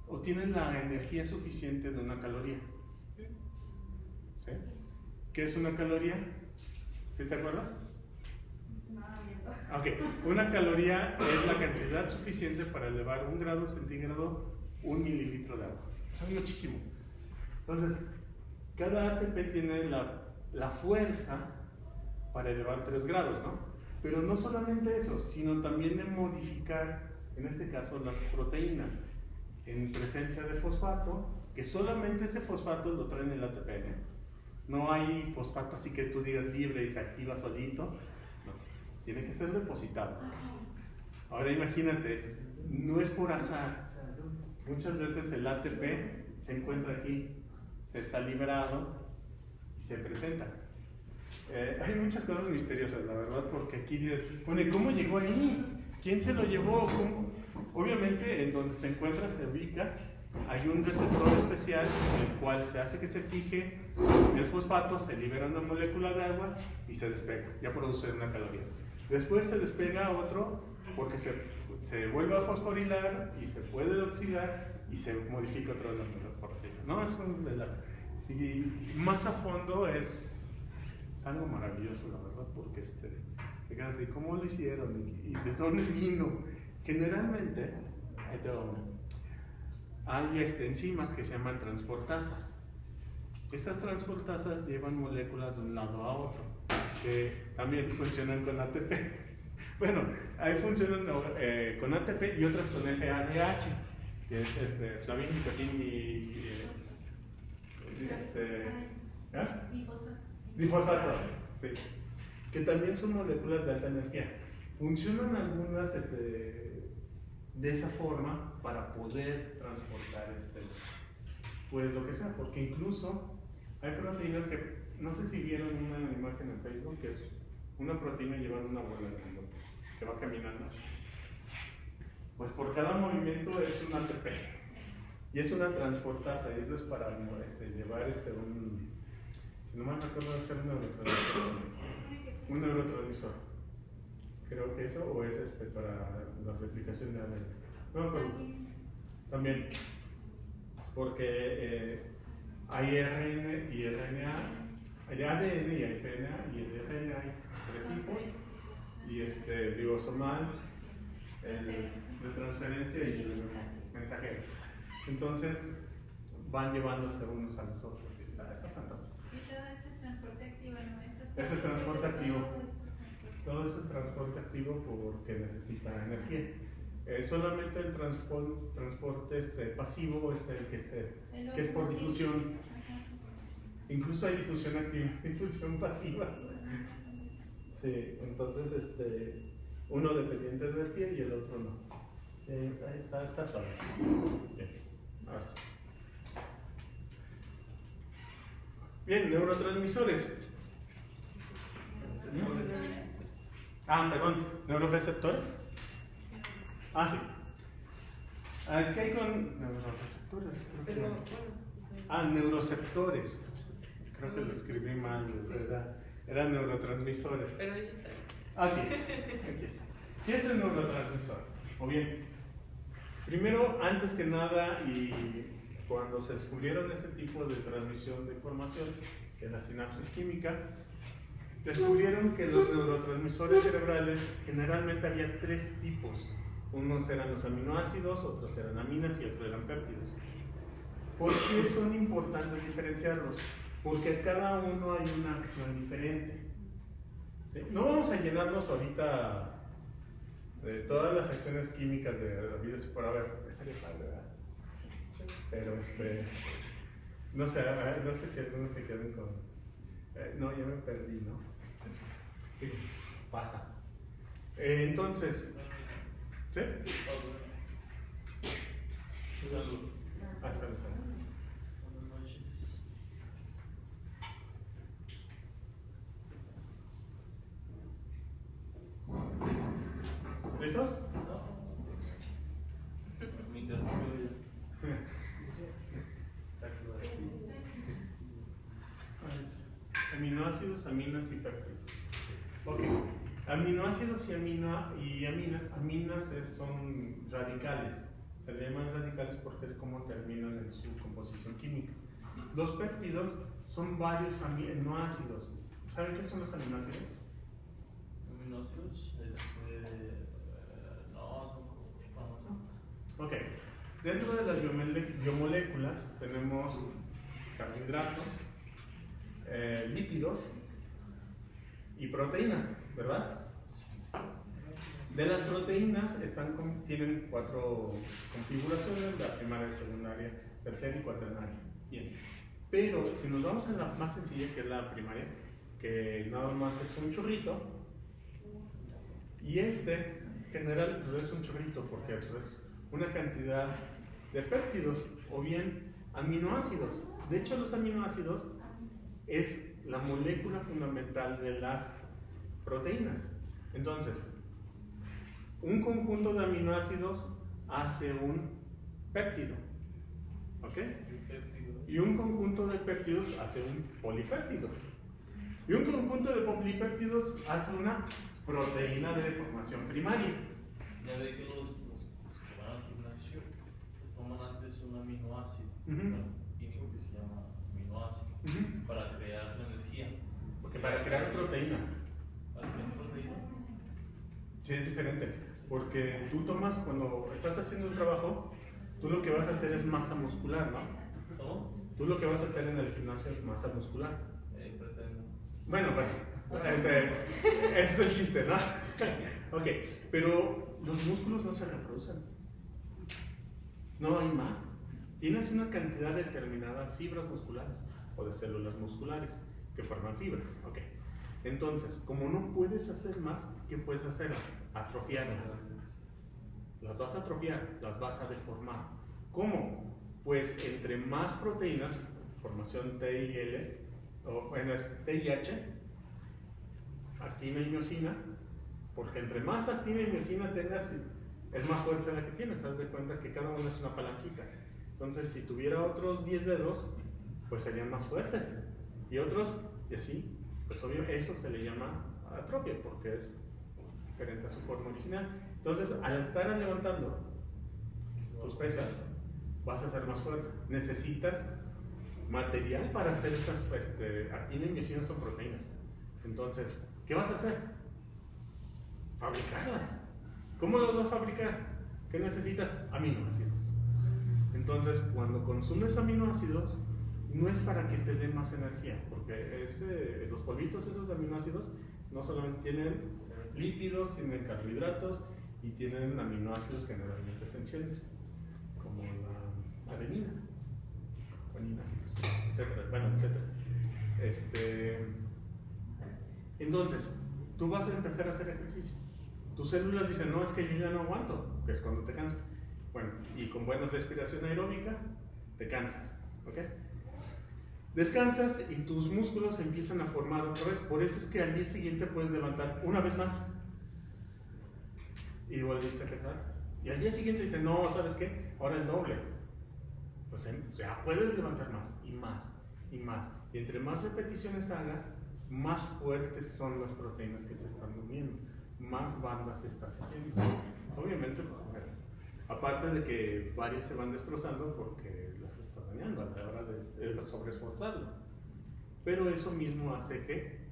obtiene la energía suficiente de una caloría. ¿Sí? ¿Qué es una caloría? ¿Sí te acuerdas? Ok, una caloría es la cantidad suficiente para elevar 1 grado centígrado 1 mililitro de agua. Eso es muchísimo. Entonces, cada ATP tiene la fuerza para elevar 3 grados, ¿no? Pero no solamente eso, sino también de modificar, en este caso, las proteínas en presencia de fosfato, que solamente ese fosfato lo trae en el ATP, ¿eh? No hay fosfato así que tú digas libre y se activa solito, no, tiene que ser depositado. Ahora imagínate, no es por azar, muchas veces el ATP se encuentra aquí, se está liberado y se presenta. Hay muchas cosas misteriosas, la verdad, porque aquí dices, bueno, ¿y cómo llegó ahí? ¿Quién se lo llevó? ¿Cómo? Obviamente, en donde se encuentra, se ubica, hay un receptor especial en el cual se hace que se fije el fosfato, se libera una molécula de agua y se despega, ya produce una caloría. Después se despega otro porque se vuelve a fosforilar y se puede oxidar y se modifica otro de las proteínas. No, es un relajo. Si más a fondo es algo maravilloso, la verdad, porque te quedas así, ¿cómo lo hicieron? ¿Y de dónde vino? Generalmente, ahí te va una. Hay enzimas que se llaman transportasas. Estas transportasas llevan moléculas de un lado a otro, que también funcionan con ATP. Bueno, ahí funcionan con ATP y otras con FADH, que es flavin, nicotin difosfato, sí, que también son moléculas de alta energía. Funcionan algunas de esa forma para poder transportar pues lo que sea, porque incluso hay proteínas que, no sé si vieron una imagen en Facebook, que es una proteína llevando una bola de fútbol, que va caminando así. Pues por cada movimiento es un ATP, y es una transportasa, y eso es para llevar si no me acuerdo de hacer un neurotransmisor. Creo que eso, o es para la replicación de ADN. No me acuerdo. También. Porque hay RN y RNA, hay ADN y hay RNA, y el RNA hay 3 tipos, y ribosomal, de transferencia y el mensajero. Entonces van llevándose unos a los otros, y está fantástico. Y todo esto es transporte activo, ¿no? Ese es transporte activo. Todo eso es transporte activo porque necesita energía. Solamente el transporte pasivo es el que es por difusión. Incluso hay difusión activa, difusión pasiva. Sí, entonces uno dependiente de energía y el otro no. Sí, ahí está suave. Bien, ahora sí. Bien, neurotransmisores. Perdón, neuroreceptores. Sí. ¿Qué hay con neuroreceptores? Pero, bueno. Neuroceptores. Creo que lo escribí mal, eran neurotransmisores. Pero ahí está. Aquí está. ¿Qué es el neurotransmisor? O bien, primero, antes que nada, y cuando se descubrieron este tipo de transmisión de información, que es la sinapsis química, descubrieron que los neurotransmisores cerebrales generalmente había 3 tipos. Unos eran los aminoácidos, otros eran aminas y otros eran péptidos. ¿Por qué son importantes diferenciarlos? Porque a cada uno hay una acción diferente. ¿Sí? No vamos a llenarlos ahorita de todas las acciones químicas de la vida por haber. Estaría padre, ¿verdad? Pero no sé si algunos se quedan con. No, ya me perdí, ¿no? Pasa. Entonces, ¿sí? Salud. Salud. Buenas noches. ¿Listos? Mi interrumpió Aminoácidos, aminas y péptidos. Ok. Aminoácidos y aminas. Aminas son radicales. Se le llaman radicales porque es como terminan en su composición química. Los péptidos son varios aminoácidos. ¿Saben qué son los aminoácidos? Aminoácidos, no, son famosos. Ok. Dentro de las biomoléculas tenemos carbohidratos, lípidos y proteínas, ¿verdad? De las proteínas tienen 4 configuraciones: la primaria, secundaria, terciaria y cuaternaria. Bien. Pero si nos vamos a la más sencilla, que es la primaria, que nada más es un churrito, y general pues es un churrito porque pues, es una cantidad de péptidos o bien aminoácidos. De hecho, los aminoácidos es la molécula fundamental de las proteínas. Entonces, un conjunto de aminoácidos hace un péptido, ¿ok? Y un conjunto de péptidos hace un polipéptido. Y un conjunto de polipéptidos hace una proteína de formación primaria. Ya ve que los que van al gimnasio les toman antes un aminoácido, químico que se llama aminoácido, para crear la energía. Porque para crear proteína. ¿Para crear proteína? Sí, es diferente. Porque tú cuando estás haciendo un trabajo, tú lo que vas a hacer es masa muscular, ¿no? ¿Cómo? Tú lo que vas a hacer en el gimnasio es masa muscular. Pretendo. Bueno, ese es el chiste, ¿no? Ok, pero los músculos no se reproducen. No hay más. Tienes una cantidad determinada de fibras musculares o de células musculares que forman fibras. Ok. Entonces, como no puedes hacer más, ¿qué puedes hacer? Atrofiarlas. Las vas a atrofiar, las vas a deformar. ¿Cómo? Pues entre más proteínas, formación TIL, o bueno, es TIH, actina y miosina, porque entre más actina y miosina tengas, es más fuerza la que tienes. Haz de cuenta que cada uno es una palanquita. Entonces, si tuviera otros 10 dedos, pues serían más fuertes. Y otros, y así, pues obvio, eso se le llama atrofia, porque es diferente a su forma original. Entonces, al estar levantando tus pesas, vas a hacer más fuerza. Necesitas material para hacer esas, actina y miosina son proteínas. Entonces, ¿qué vas a hacer? Fabricarlas. ¿Cómo las vas a fabricar? ¿Qué necesitas? Aminoácidos. Entonces, cuando consumes aminoácidos, no es para que te dé más energía, porque los polvitos esos de aminoácidos no solamente tienen lípidos, tienen carbohidratos y tienen aminoácidos generalmente esenciales, como la adenina, guanina, etcétera. Bueno, etcétera. Entonces, tú vas a empezar a hacer ejercicio. Tus células dicen, no, es que yo ya no aguanto, que es cuando te cansas. Bueno, y con buena respiración aeróbica, te cansas, ¿ok? Descansas y tus músculos se empiezan a formar otra vez. Por eso es que al día siguiente puedes levantar una vez más. Y volviste a cansar. Y al día siguiente dices, no, ¿sabes qué? Ahora el doble. Pues ya puedes levantar más y más y más. Y entre más repeticiones hagas, más fuertes son las proteínas que se están uniendo. Más bandas estás haciendo. Obviamente, bueno, aparte de que varias se van destrozando porque las estás dañando a la hora de sobreesforzarlo. Pero eso mismo hace que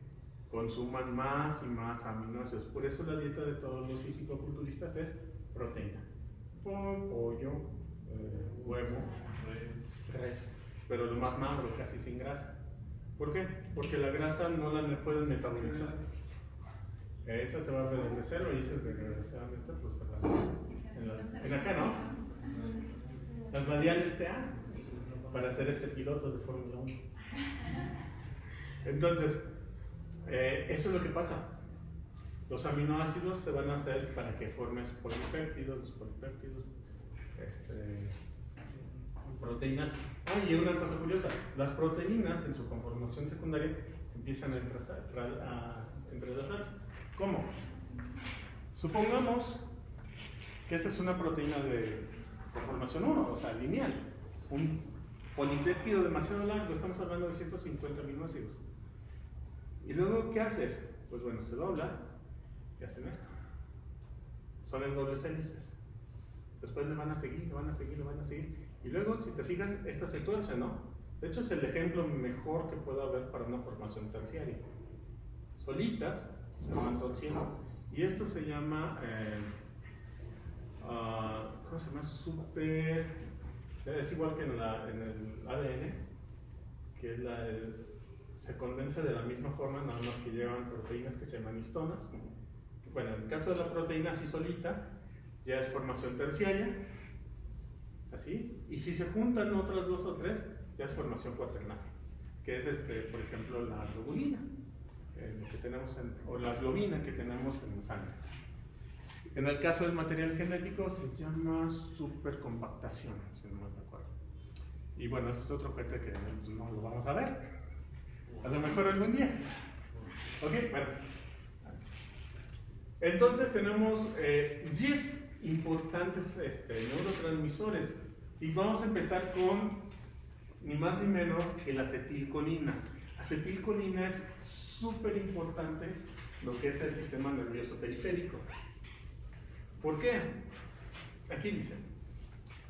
consuman más y más aminoácidos. Por eso la dieta de todos los fisicoculturistas es proteína. Pollo, huevo, res. Pero lo más magro, casi sin grasa. ¿Por qué? Porque la grasa no la pueden metabolizar. Esa se va a perder de cero y esa es desgraciadamente pues en acá, ¿no? Las radiales te dan para hacer pilotos de Fórmula 1. Entonces, eso es lo que pasa. Los aminoácidos te van a hacer para que formes polipéptidos, los polipéptidos, proteínas. Y una cosa curiosa, las proteínas en su conformación secundaria empiezan a entrelazarse. ¿Cómo? Supongamos que esta es una proteína de conformación 1, o sea, lineal. Un polipéptido demasiado largo, estamos hablando de 150 aminoácidos. ¿Y luego qué haces? Pues bueno, se dobla y hacen esto. Son en dobles hélices. Después le van a seguir, le van a seguir, le van a seguir. Y luego, si te fijas, esta se tuerce, ¿no? De hecho, es el ejemplo mejor que pueda haber para una formación terciaria. Solitas se van torciendo. Y esto se llama, ¿cómo se llama? Es igual que en el ADN, que es se condensa de la misma forma, nada más que llevan proteínas que se llaman histonas. Bueno, en el caso de la proteína así solita, ya es formación terciaria, así, y si se juntan otras dos o tres, ya es formación cuaternaria, que es, por ejemplo, la globulina, lo que tenemos o la globina que tenemos en la sangre. En el caso del material genético se llama supercompactación, si no me acuerdo. Y bueno, ese es otro cohete que no lo vamos a ver. A lo mejor algún día. Ok, bueno. Entonces tenemos 10 importantes neurotransmisores. Y vamos a empezar con ni más ni menos que la acetilcolina. Acetilcolina es súper importante lo que es el sistema nervioso periférico. ¿Por qué? Aquí dice,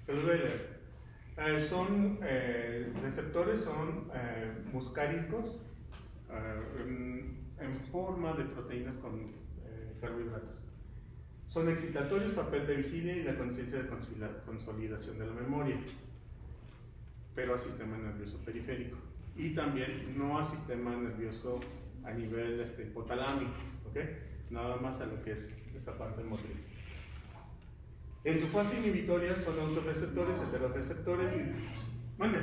se los voy a leer. Son receptores, son muscáricos en forma de proteínas con carbohidratos. Son excitatorios, papel de vigilia y la conciencia de consolidación de la memoria, pero a sistema nervioso periférico. Y también no a sistema nervioso a nivel hipotalámico, ¿ok? Nada más a lo que es esta parte motriz. En su fase inhibitoria son autorreceptores, heterorreceptores y... ¡Mande!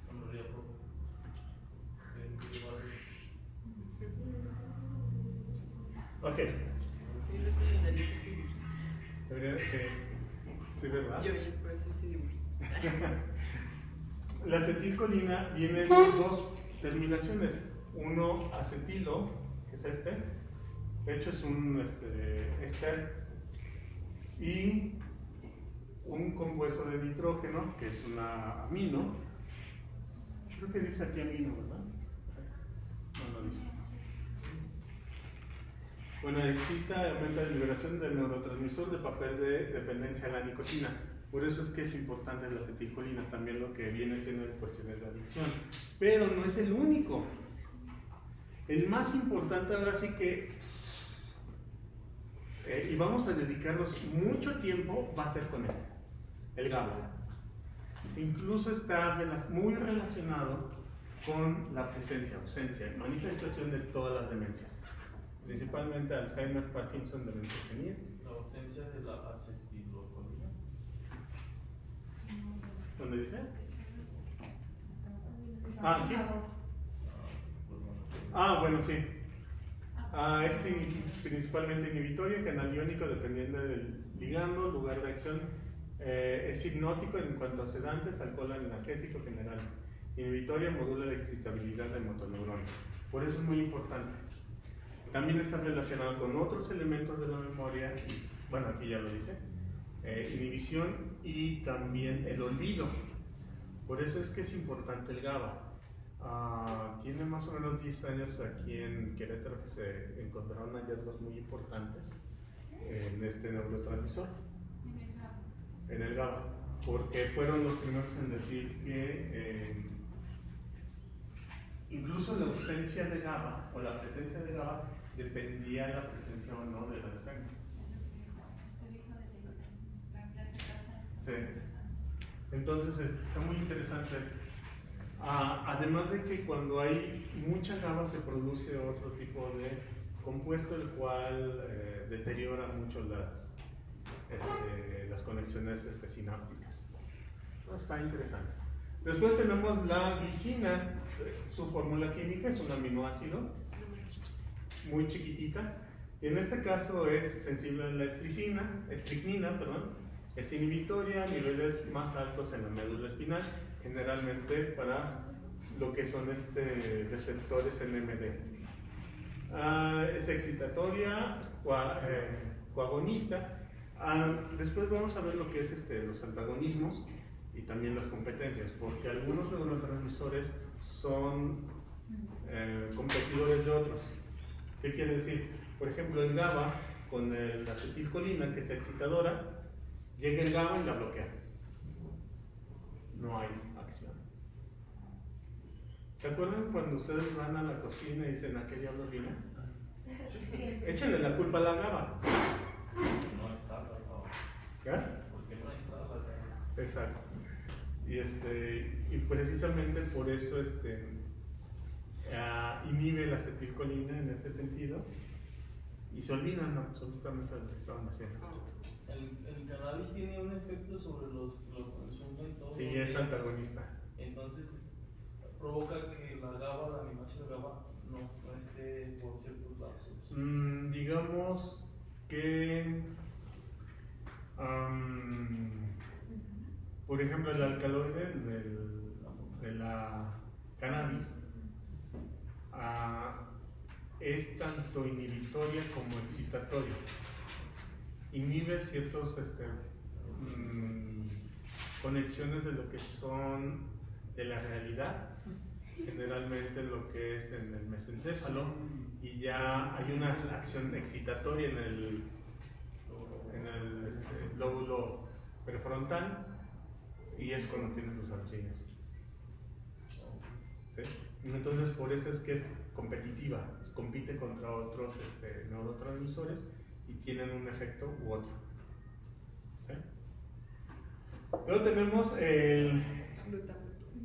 Sonríe poco. Ok. Sí, ¿verdad? Yo por eso hice dibujitos. La acetilcolina viene de dos terminaciones. Uno acetilo, que es de hecho es un éster, y un compuesto de nitrógeno, que es una amino. Creo que dice aquí amino, ¿verdad? No lo dice. Bueno, excita, aumenta la liberación del neurotransmisor de papel de dependencia a la nicotina. Por eso es que es importante la acetilcolina, también lo que viene siendo en cuestiones de adicción. Pero no es el único. El más importante ahora sí que, y vamos a dedicarnos mucho tiempo, va a ser con este, el GABA. Incluso está muy relacionado con la presencia, ausencia, manifestación de todas las demencias. Principalmente Alzheimer, Parkinson, demencia senil. La ausencia de la acetilcolina. ¿Dónde dice? Aquí. Bueno, sí. Es principalmente inhibitoria, canal iónico, dependiendo del ligando, lugar de acción Es hipnótico en cuanto a sedantes, alcohol analgésico general. Inhibitoria, modula la excitabilidad de motoneurona. Por eso es muy importante. También está relacionado con otros elementos de la memoria, bueno, aquí ya lo dice, inhibición y también el olvido. Por eso es que es importante el GABA. Tiene más o menos 10 años aquí en Querétaro que se encontraron hallazgos muy importantes en este neurotransmisor, en el GABA, porque fueron los primeros en decir que incluso la ausencia de GABA o la presencia de GABA dependía de la presencia o no de la descarga. Sí. Entonces está muy interesante esto. Además de que cuando hay mucha GABA se produce otro tipo de compuesto el cual deteriora mucho las conexiones sinápticas. Está interesante. Después tenemos la glicina. Su fórmula química es un aminoácido muy chiquitita. Y en este caso es sensible a la estricnina, es inhibitoria a niveles más altos en la médula espinal, generalmente para lo que son receptores NMD. Es excitatoria, coagonista. Después vamos a ver lo que es los antagonismos y también las competencias, porque algunos neurotransmisores son competidores de otros. ¿Qué quiere decir? Por ejemplo, el GABA con la acetilcolina, que es excitadora, llega el GABA y la bloquea. No hay acción. ¿Se acuerdan cuando ustedes van a la cocina y dicen, ¿a qué diablos viene? Échenle la culpa a la GABA. No está la GABA. ¿Ya? Porque no está la GABA. Exacto. Y precisamente por eso inhibe la acetilcolina en ese sentido y se olvidan absolutamente de lo que estaban haciendo. El cannabis tiene un efecto sobre los que lo consumen todos Sí, los es días. antagonista. Entonces provoca que la GABA, la aminoácido GABA, no esté por ciertos lapsos. Digamos que por ejemplo el alcaloide de la cannabis es tanto inhibitoria como excitatoria. Inhibe ciertos conexiones de lo que son de la realidad, generalmente lo que es en el mesencéfalo, y ya hay una acción excitatoria en el lóbulo prefrontal, y es cuando tienes los alucines. ¿Sí? Entonces por eso es que es competitiva, compite contra otros neurotransmisores y tienen un efecto u otro. ¿Sí? Luego tenemos el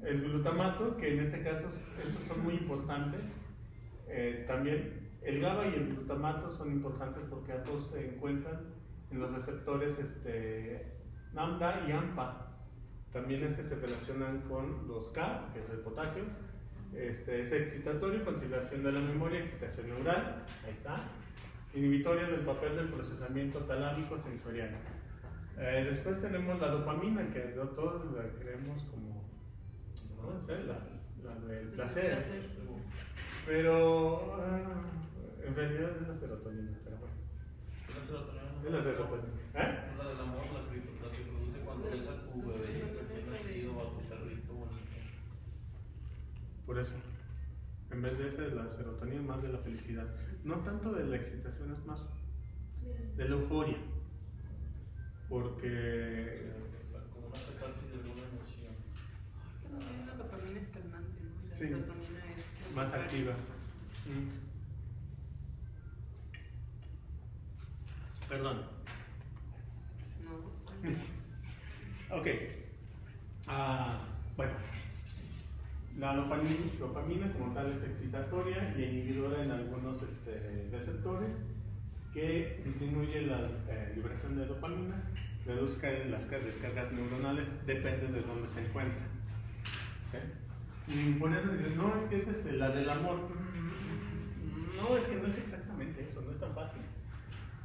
glutamato, que en este caso estos son muy importantes. También el GABA y el glutamato son importantes porque ambos se encuentran en los receptores NAMDA y AMPA. También se relacionan con los K, que es el potasio. Es excitatorio, conciliación de la memoria, excitación neural, ahí está. Inhibitoria del papel del procesamiento talámico sensorial. Después tenemos la dopamina, que todos la creemos como, ¿no? Es la del placer. Pero en realidad es la serotonina, pero bueno. ¿Es la serotonina? Es la serotonina. Es la del amor, la que se produce cuando ves a tu bebé recién nacido o a tu perrito bonito. Por eso, en vez de esa es la serotonina, más de la felicidad. No tanto de la excitación, es más de la euforia. Porque Como una catarsis de alguna emoción. También la dopamina es calmante, ¿no? La Sí. serotonina es más activa. Perdón. No. Ok. Bueno, la dopamina como tal es excitatoria y inhibidora en algunos receptores que disminuye la liberación de dopamina, reduzca las descargas neuronales, depende de dónde se encuentra. ¿Sí? Y por eso dicen, no, es que es la del amor. No, es que no es exactamente eso, no es tan fácil.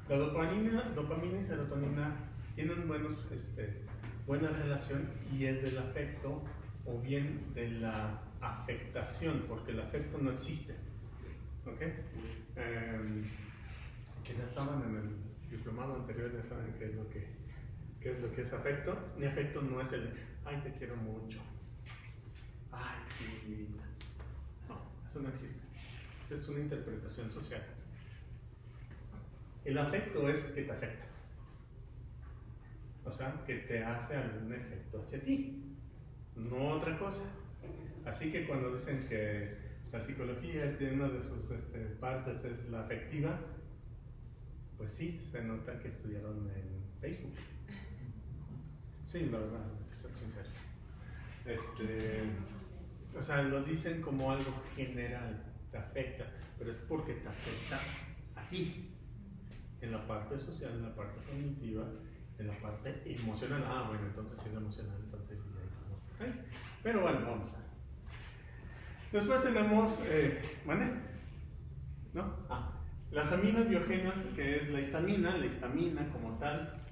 La dopamina y serotonina tienen buenos buena relación y es del afecto o bien de la afectación, porque el afecto no existe. ¿Ok? Quienes estaban en el diplomado anterior ya saben qué es lo que es afecto. Mi afecto no es el, ay, te quiero mucho. Ay, sí, mi vida. No, eso no existe. Es una interpretación social. El afecto es que te afecta. O sea, que te hace algún efecto hacia ti, no otra cosa. Así que cuando dicen que la psicología tiene una de sus partes es la afectiva, pues sí, se nota que estudiaron en Facebook. Sí, la verdad, hay que ser sinceros. O sea, lo dicen como algo general, te afecta, pero es porque te afecta a ti. En la parte social, en la parte cognitiva, en la parte emocional. Ah, bueno, entonces si es emocional, entonces ya vamos por ahí. Pero bueno, vamos a ver. Después tenemos, ¿vale? ¿No? Las aminas biogéneas, que es la histamina como tal,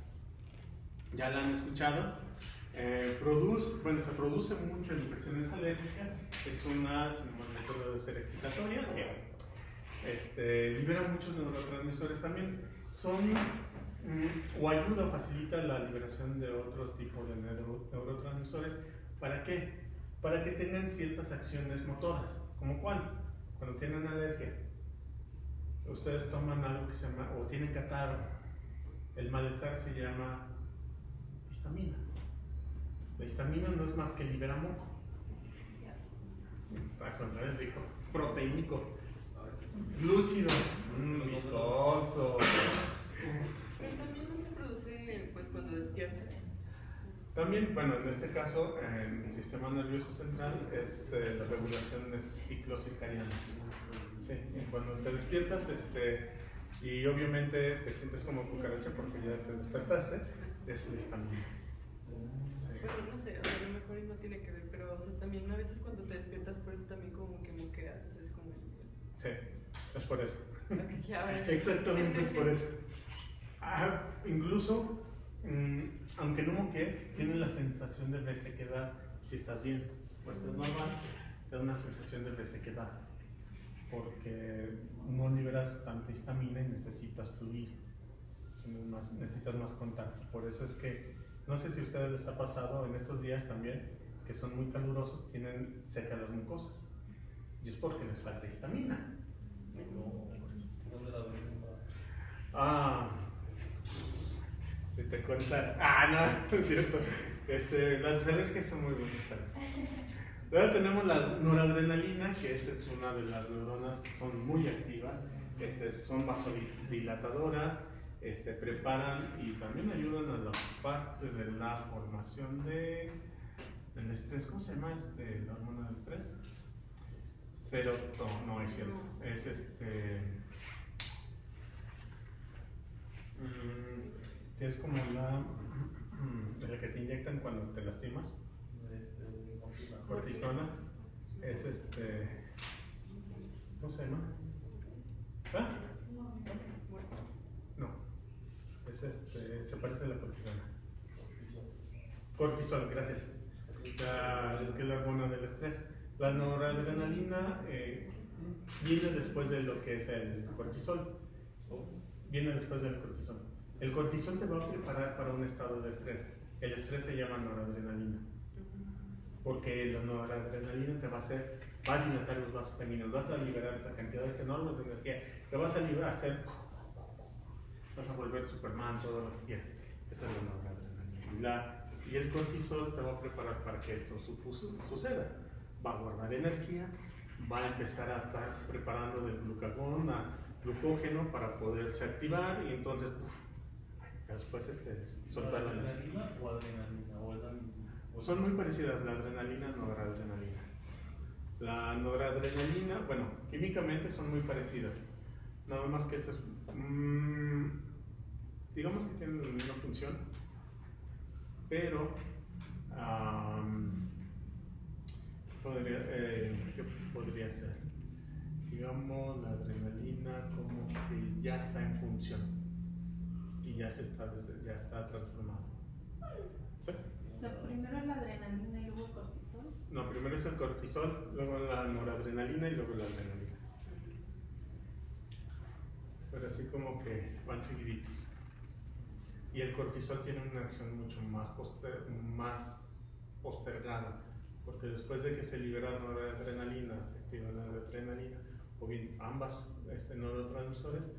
ya la han escuchado. Se produce mucho en infecciones alérgicas, es una, si no me recuerdo, de ser excitatoria, sí. Libera muchos neurotransmisores también, o ayuda o facilita la liberación de otros tipos de neurotransmisores. ¿Para qué? Para que tengan ciertas acciones motoras. ¿Como cuál? Cuando tienen alergia, ustedes toman algo que se llama, o tienen catarro, el malestar se llama histamina. La histamina no es más que libera moco. Al contrario, es rico, proteínico, lúcido, viscoso. Pero también no se produce pues cuando despiertas. También, bueno, en este caso, en el sistema nervioso central es la regulación de ciclos circadianos. Sí, y cuando te despiertas, y obviamente te sientes como cucaracha porque ya te despertaste, es la histamina. Bueno, no sé, a lo mejor no tiene que ver, pero o sea, también a veces cuando te despiertas por eso también como que moqueas, o sea, es como... Sí, es por eso. Okay, ya, Exactamente, es por eso. Incluso, aunque no moquees, tienes la sensación de resequedad si estás bien o estás normal, te da una sensación de resequedad porque no liberas tanta histamina y necesitas fluir, necesitas más contacto. Por eso es que, no sé si a ustedes les ha pasado en estos días también, que son muy calurosos, tienen secas las mucosas y es porque les falta histamina. Si te cuentan. No, es cierto. Las alergias son muy bonitas. Luego tenemos la noradrenalina, que esa es una de las neuronas que son muy activas. Son vasodilatadoras, preparan y también ayudan a la parte de la formación del estrés. ¿Cómo se llama la hormona del estrés? No es cierto. Es como la que te inyectan cuando te lastimas. Cortisona. Es ¿cómo se llama? No. Se parece a la cortisona. Cortisol, gracias. Que es la hormona del estrés. La noradrenalina viene después de lo que es el cortisol. Viene después del cortisol. El cortisol te va a preparar para un estado de estrés. El estrés se llama noradrenalina. Porque la noradrenalina te va a dilatar los vasos sanguíneos, vas a liberar cantidades enormes de energía, te vas a vas a volver Superman, todo lo que quieras. Esa es la noradrenalina. Y el cortisol te va a preparar para que esto suceda. Va a guardar energía, va a empezar a estar preparando del glucagón a glucógeno para poderse activar y entonces después soltar la ¿Adrenalina o adrenalina? ¿O es la misma? Son muy parecidas la adrenalina y noradrenalina. La noradrenalina, bueno, químicamente son muy parecidas. Nada más que estas, digamos que tienen la misma función, pero ¿qué podría ser? Digamos, la adrenalina como que ya está en función y ya está transformado. ¿Sí? O sea, primero la adrenalina y luego el cortisol. No, primero es el cortisol, luego la noradrenalina y luego la adrenalina. Pero así como que van seguiditos. Y el cortisol tiene una acción mucho más postergada, porque después de que se libera la noradrenalina, se activa la adrenalina, o bien ambas neurotransmisores,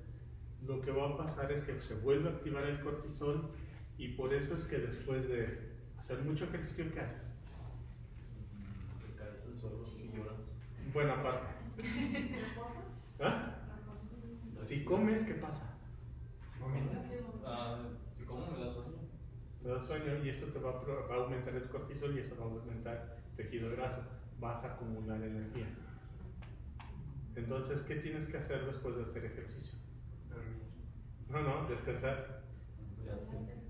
lo que va a pasar es que se vuelve a activar el cortisol, y por eso es que después de hacer mucho ejercicio, ¿qué haces? Te caes al suelo y lloras. Buena parte. ¿Ah? Si comes, ¿qué pasa? Si como me da sueño. Te da sueño y eso te va a aumentar el cortisol y eso va a aumentar tejido graso. Vas a acumular energía. Entonces, ¿qué tienes que hacer después de hacer ejercicio? No, descansar.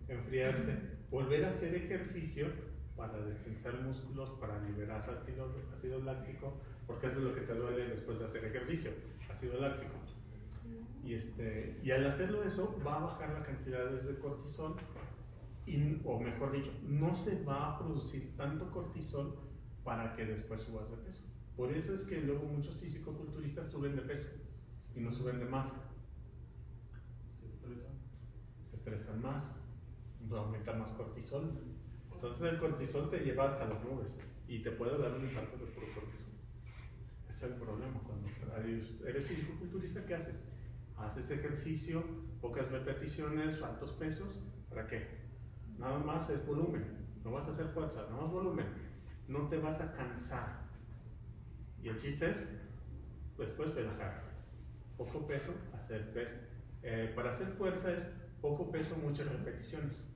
Enfriarte. Volver a hacer ejercicio para destensar músculos, para liberar ácido láctico, porque eso es lo que te duele después de hacer ejercicio, ácido láctico. Y al hacerlo eso, va a bajar la cantidad de cortisol, o mejor dicho, no se va a producir tanto cortisol para que después subas de peso. Por eso es que luego muchos fisicoculturistas suben de peso y no suben de masa. Se estresan. Se estresan más, aumenta más cortisol. Entonces el cortisol te lleva hasta las nubes y te puede dar un infarto de puro cortisol. Ese es el problema. Cuando eres fisicoculturista, ¿qué haces? Haces ejercicio, pocas repeticiones, altos pesos. ¿Para qué? Nada más es volumen. No vas a hacer fuerza, nada más volumen. No te vas a cansar. Y el chiste es, después relajarte. Poco peso, hacer peso. Para hacer fuerza es poco peso, muchas repeticiones.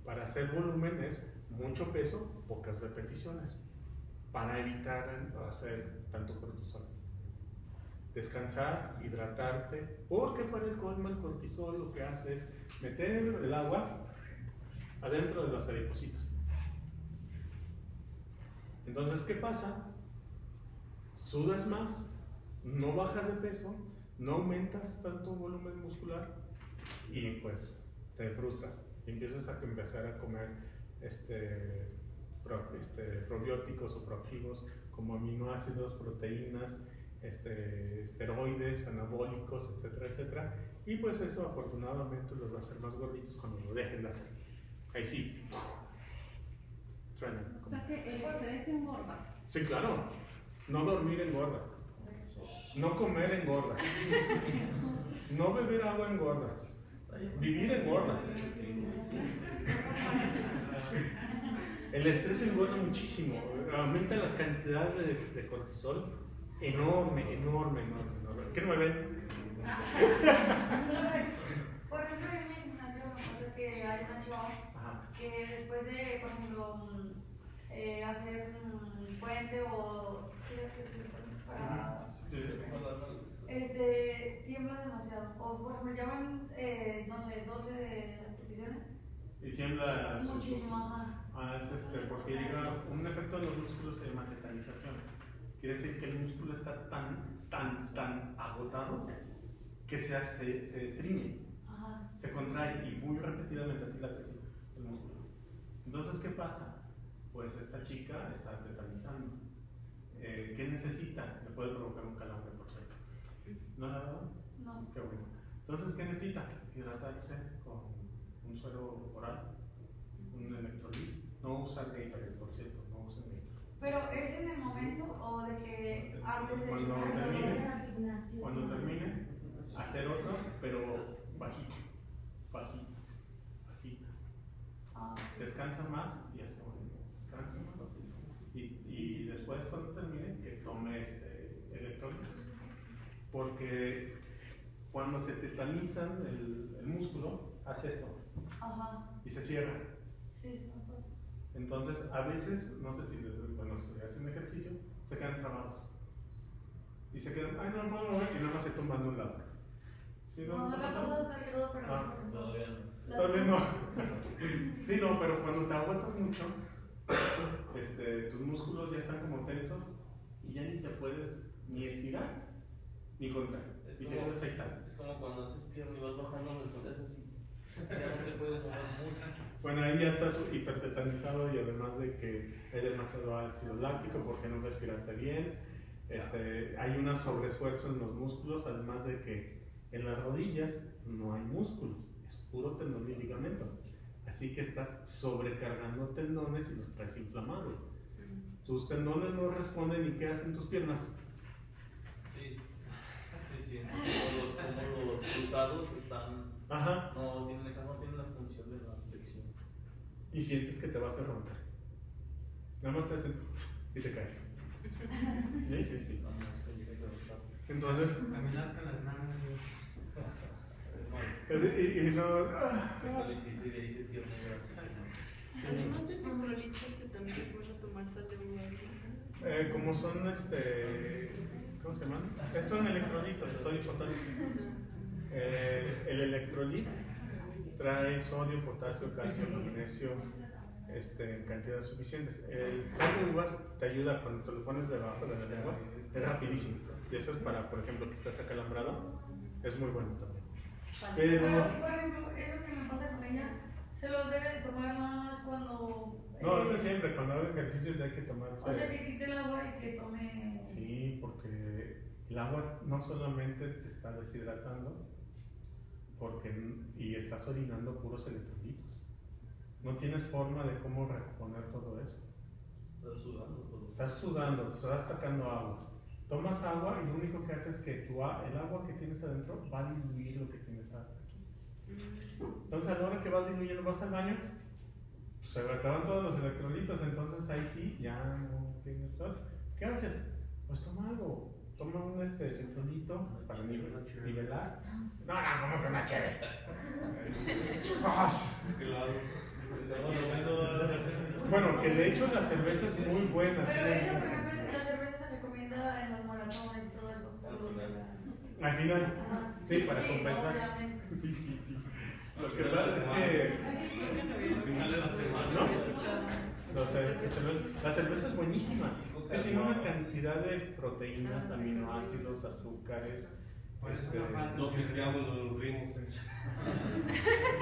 Para hacer volumen es mucho peso, pocas repeticiones. Para evitar hacer tanto cortisol. Descansar, hidratarte, porque para el colmo el cortisol lo que hace es meter el agua adentro de los adipocitos. Entonces, ¿qué pasa? Sudas más, no bajas de peso, no aumentas tanto volumen muscular y pues te frustras. Y empiezas a empezar a comer probióticos o proactivos como aminoácidos, proteínas, esteroides, anabólicos, etcétera, etcétera. Y pues eso afortunadamente los va a hacer más gorditos cuando lo dejen de hacer. Ahí sí. Truenan. O sea que el estrés engorda. Sí, claro. No dormir engorda. No comer engorda. No beber agua engorda. Vivir engorda. El estrés engorda muchísimo. Aumenta las cantidades de cortisol. Enorme. ¿Qué no me ven? Por ejemplo, en mi gimnasio me acuerdo que hay una chava que después de, por ejemplo, hacer un puente o para tiembla demasiado. O por ejemplo, llaman, no sé, 12 repeticiones. Y tiembla Muchísimo, ajá. Es porque llega un efecto de los músculos, se llama tetanización. Quiere decir que el músculo está tan agotado que se estriñe, se contrae y muy repetidamente así lo hace el músculo. Entonces, ¿qué pasa? Pues esta chica está tetanizando. ¿Qué necesita? Le puede provocar un calambre, por cierto. ¿No la ha dado? No. Qué bueno. Entonces, ¿qué necesita? Hidratarse con un suero oral, un electrolit. No usar Gatorade, por cierto, no usen Gatorade. Pero ¿es en el momento o de que antes de cuando termine, hacer otro, pero bajito. Descansa más y hace lo mismo. Descansa más. Y después, cuando termine, que tome electrolitos. Porque cuando se tetanizan el músculo, hace esto. Y se cierra. Sí, no pasa. Entonces, a veces, no sé si cuando se hacen ejercicio, se quedan trabados. Y se quedan, ay, no puedo mover, y nada más se tumban de un lado. ¿Sí, No, no ¿Se me pasa? acuerdo de periodo, pero Todavía no. Todavía no. Sí, no, pero cuando te aguantas mucho, tus músculos ya están como tensos y ya ni te puedes ni estirar ni contraer. Es Y como, te quedas ahí tal. es como cuando haces pierna y vas bajando las escaleras así. Ya no te puedes mover mucho. Bueno, ahí ya estás hipertetanizado y además de que hay demasiado ácido láctico porque no respiraste bien. Hay un sobreesfuerzo en los músculos, además de que en las rodillas no hay músculos, es puro tendón y ligamento. Así que estás sobrecargando tendones y los traes inflamados. Tus tendones no responden y ¿qué hacen tus piernas? Sí. Como los cruzados están. Ajá. No tienen la función de la flexión. Y sientes que te vas a romper. Nada más te hacen y te caes. Sí. Entonces. Caminas con las manos. Y no. Además de electrolitos, también es bueno tomar sal de uvas. Como son ¿cómo se llaman? Son electrolitos, sodio y potasio. El electrolit trae sodio, potasio, calcio, magnesio en cantidades suficientes. El sal de uvas te ayuda cuando te lo pones debajo de la lengua, es rapidísimo. Y eso es para, por ejemplo, que estás acalambrado, es muy bueno también. Pero, por ejemplo, eso que me pasa con ella, se lo debe de tomar nada más cuando. No, eso siempre, cuando hago ejercicios ya hay que tomar. O sea, que quite el agua y que tome. Sí, porque el agua no solamente te está deshidratando, y estás orinando puros electrolitos. No tienes forma de cómo reponer todo eso. Estás sudando todo. Estás sudando, estás sacando agua. Tomas agua y lo único que hace es que el agua que tienes adentro va a diluir lo que tienes aquí. Entonces a la hora que vas diluyendo, vas al baño, pues se agotaban todos los electrolitos, entonces ahí sí, ya no tienes todo. ¿Qué haces? Pues toma algo. Toma un electrolito para nivelar. No, ¿cómo que una chévere? Bueno, que de hecho la cerveza es muy buena. Pero eso, por ejemplo, la cerveza se recomienda en los maratones y todo eso. Al final, sí, para compensar. Obviamente. Sí. Lo que pasa es que. La cerveza es buenísima. Es que tiene una cantidad de proteínas, aminoácidos, azúcares. No pisteamos, nos nutrimos.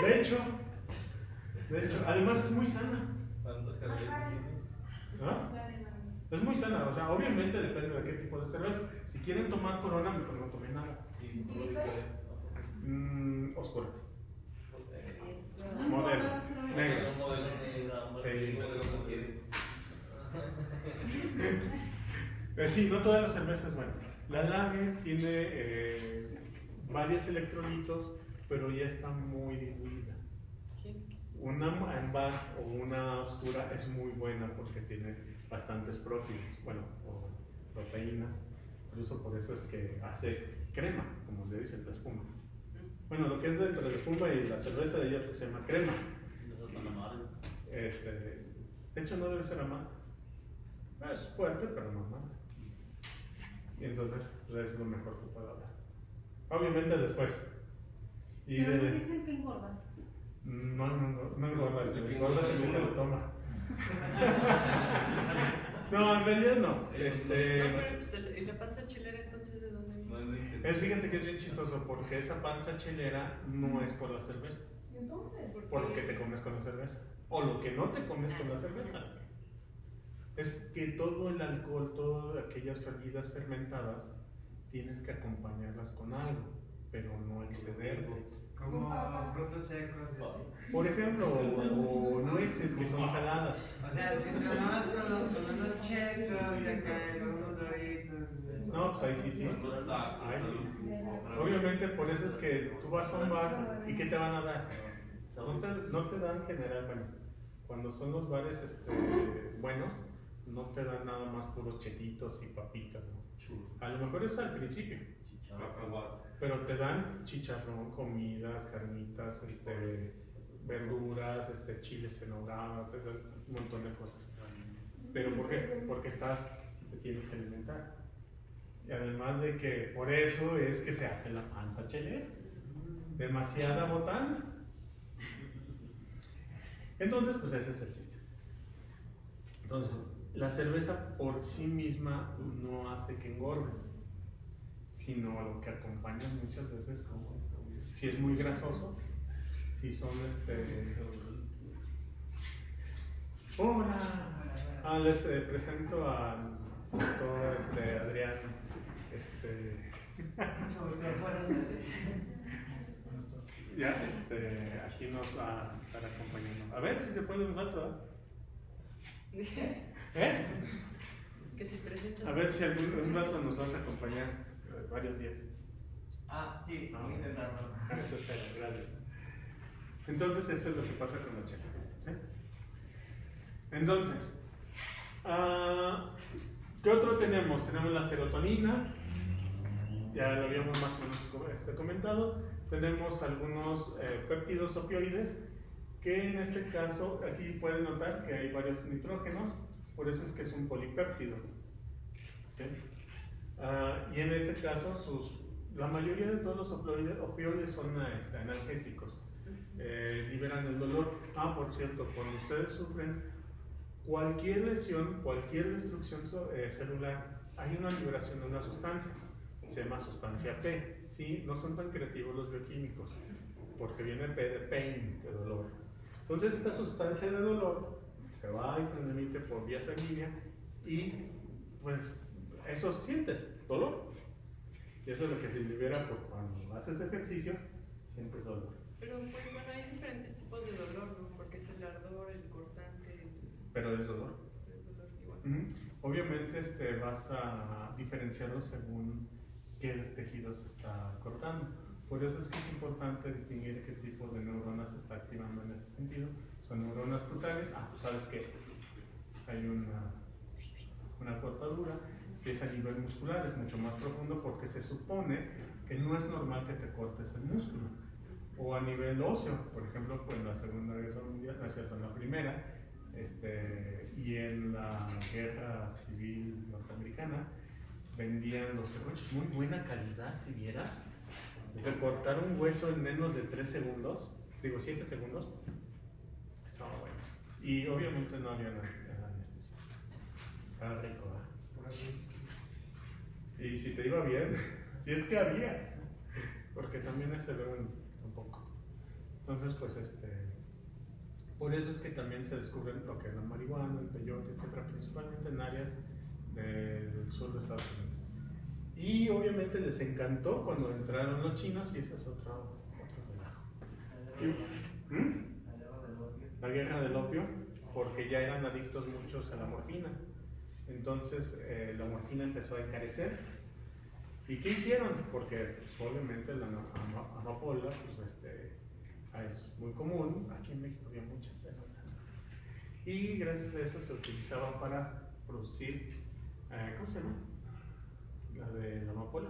De hecho, además es muy sana. ¿Cuántas calorías tiene? ¿No? Es muy sana, o sea, obviamente depende de qué tipo de cerveza. Si quieren tomar Corona, mejor no tomen nada. Sí, Oscura. Modelo. Negra. Sí. Sí, no todas las cervezas, bueno. La Lager tiene varios electrolitos, pero ya está muy diluida. Una ámbar o una oscura es muy buena porque tiene bastantes proteínas, o proteínas. Incluso por eso es que hace crema, como le dicen, la espuma. Bueno, lo que es dentro de la espuma y la cerveza de ella que se llama crema. De hecho, no debe ser amarga. Es fuerte, pero no amarga. Y entonces, pues es lo mejor que puedo hablar. Obviamente después. Pero no dicen que engorda. No engorda, el que engorda es el que se lo toma. No, en realidad no. No, pero pues, la panza chilera, entonces, ¿de dónde viene? Fíjate que es bien chistoso porque esa panza chelera no es por la cerveza. Entonces, Porque te comes con la cerveza. O lo que no te comes con la cerveza. Es que todo el alcohol, todas aquellas bebidas fermentadas, tienes que acompañarlas con algo, pero no excederte. Como frutos secos y así. Por ejemplo, o nueces que son saladas. O sea, si te tomas con unos chetos y acá con unos doritos. No, pues ahí sí. Ahí sí. Obviamente por eso es que tú vas a un bar y ¿qué te van a dar? No te dan generalmente. Cuando son los bares buenos, no te dan nada más puros chetitos y papitas, ¿no? A lo mejor es al principio. Pero te dan chicharrón, comidas, carnitas, verduras, chiles en nogada, te dan un montón de cosas. ¿Pero por qué? Porque te tienes que alimentar. Y además de que por eso es que se hace la panza chelera. Demasiada botana. Entonces, pues ese es el chiste. Entonces, la cerveza por sí misma no hace que engordes, sino a lo que acompaña muchas veces, si es muy grasoso, si son Hola. Les presento al doctor Adrián. Ya, aquí nos va a estar acompañando. A ver si se puede un rato, ¿eh? Que se presenta. A ver si un rato nos vas a acompañar varios días. Sí, voy a intentarlo. Eso espero, gracias. Entonces, esto es lo que pasa con la checa. ¿Sí? Entonces, ¿qué otro tenemos? Tenemos la serotonina, ya lo habíamos más o menos comentado. Tenemos algunos péptidos opioides, que en este caso, aquí pueden notar que hay varios nitrógenos, por eso es que es un polipéptido. ¿Sí? Y en este caso, la mayoría de todos los opioides son analgésicos, liberan el dolor. Por cierto, cuando ustedes sufren cualquier lesión, cualquier destrucción celular, hay una liberación de una sustancia, se llama sustancia P. ¿Sí? No son tan creativos los bioquímicos, porque viene P de pain, de dolor. Entonces esta sustancia de dolor se va y transmite por vía sanguínea y pues eso sientes, dolor. Y eso es lo que se libera por cuando haces ejercicio, sientes dolor. Pero pues bueno, hay diferentes tipos de dolor, ¿no? Porque es el ardor, el cortante. Pero es dolor. Es dolor igual. Obviamente vas a diferenciarlo según qué tejido se está cortando. Por eso es que es importante distinguir qué tipo de neuronas se está activando en ese sentido. Son neuronas cutáneas, pues sabes que hay una cortadura. Si es a nivel muscular es mucho más profundo porque se supone que no es normal que te cortes el músculo. O a nivel óseo, por ejemplo, pues en la Segunda Guerra Mundial, no es cierto, en la Primera, y en la Guerra Civil Norteamericana, vendían los serruchos, muy buena calidad, si vieras. De cortar un hueso en menos de 3 segundos, 7 segundos, estaba bueno. Y obviamente no había anestesia. Estaba rico, Y si te iba bien, si es que había, porque también se beben un poco. Entonces, pues por eso es que también se descubren lo que es la marihuana, el peyote, etcétera, principalmente en áreas del sur de Estados Unidos. Y obviamente les encantó cuando entraron los chinos y ese es otro relajo. La guerra del opio, porque ya eran adictos muchos a la morfina. Entonces la morfina empezó a encarecerse. ¿Y qué hicieron? Porque pues, obviamente la amapola es muy común. Aquí en México había muchas, no tantas. Y gracias a eso se utilizaba para producir, ¿cómo se llama? La de la amapola,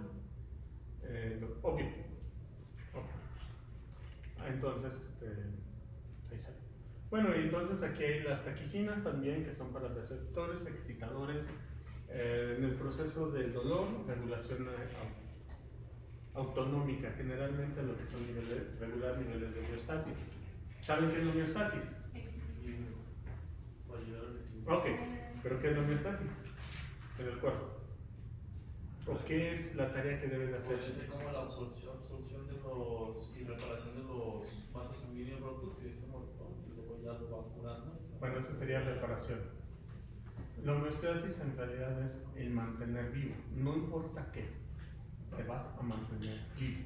opio. Entonces, ahí sale. Bueno, y entonces aquí hay las taquicinas también, que son para receptores, excitadores, en el proceso del dolor, regulación autonómica, generalmente lo que son regular niveles de homeostasis. ¿Saben qué es la homeostasis? Ok, pero ¿qué es la homeostasis en el cuerpo? ¿O qué es la tarea que debe de hacer? Puede ser como la absorción de y reparación de los vasos sanguíneos rotos, que es como y luego ya lo va curando. Bueno, eso sería reparación. La homeostasis en realidad es el mantener vivo. No importa qué, te vas a mantener vivo.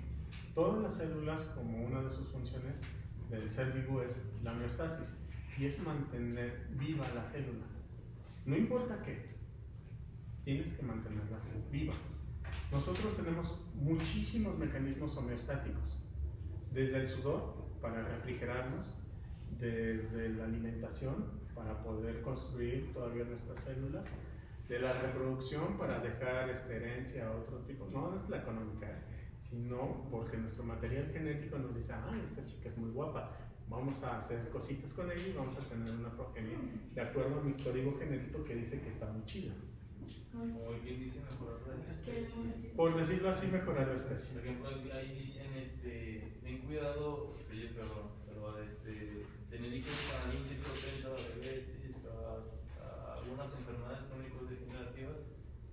Todas las células, como una de sus funciones del ser vivo, es la homeostasis. Y es mantener viva la célula. No importa qué, tienes que mantenerla viva. Nosotros tenemos muchísimos mecanismos homeostáticos, desde el sudor para refrigerarnos, desde la alimentación para poder construir todavía nuestras células, de la reproducción para dejar herencia a otro tipo, no es la económica, sino porque nuestro material genético nos dice, esta chica es muy guapa, vamos a hacer cositas con ella y vamos a tener una progenie de acuerdo a mi código genético que dice que está muy chida. Como quien dice mejorar la especie. Por decirlo así, mejorar la especie. Por ejemplo, ahí dicen, ten cuidado, pero tener hijos con alintis propensa a diabetes, a algunas enfermedades crónico-degenerativas,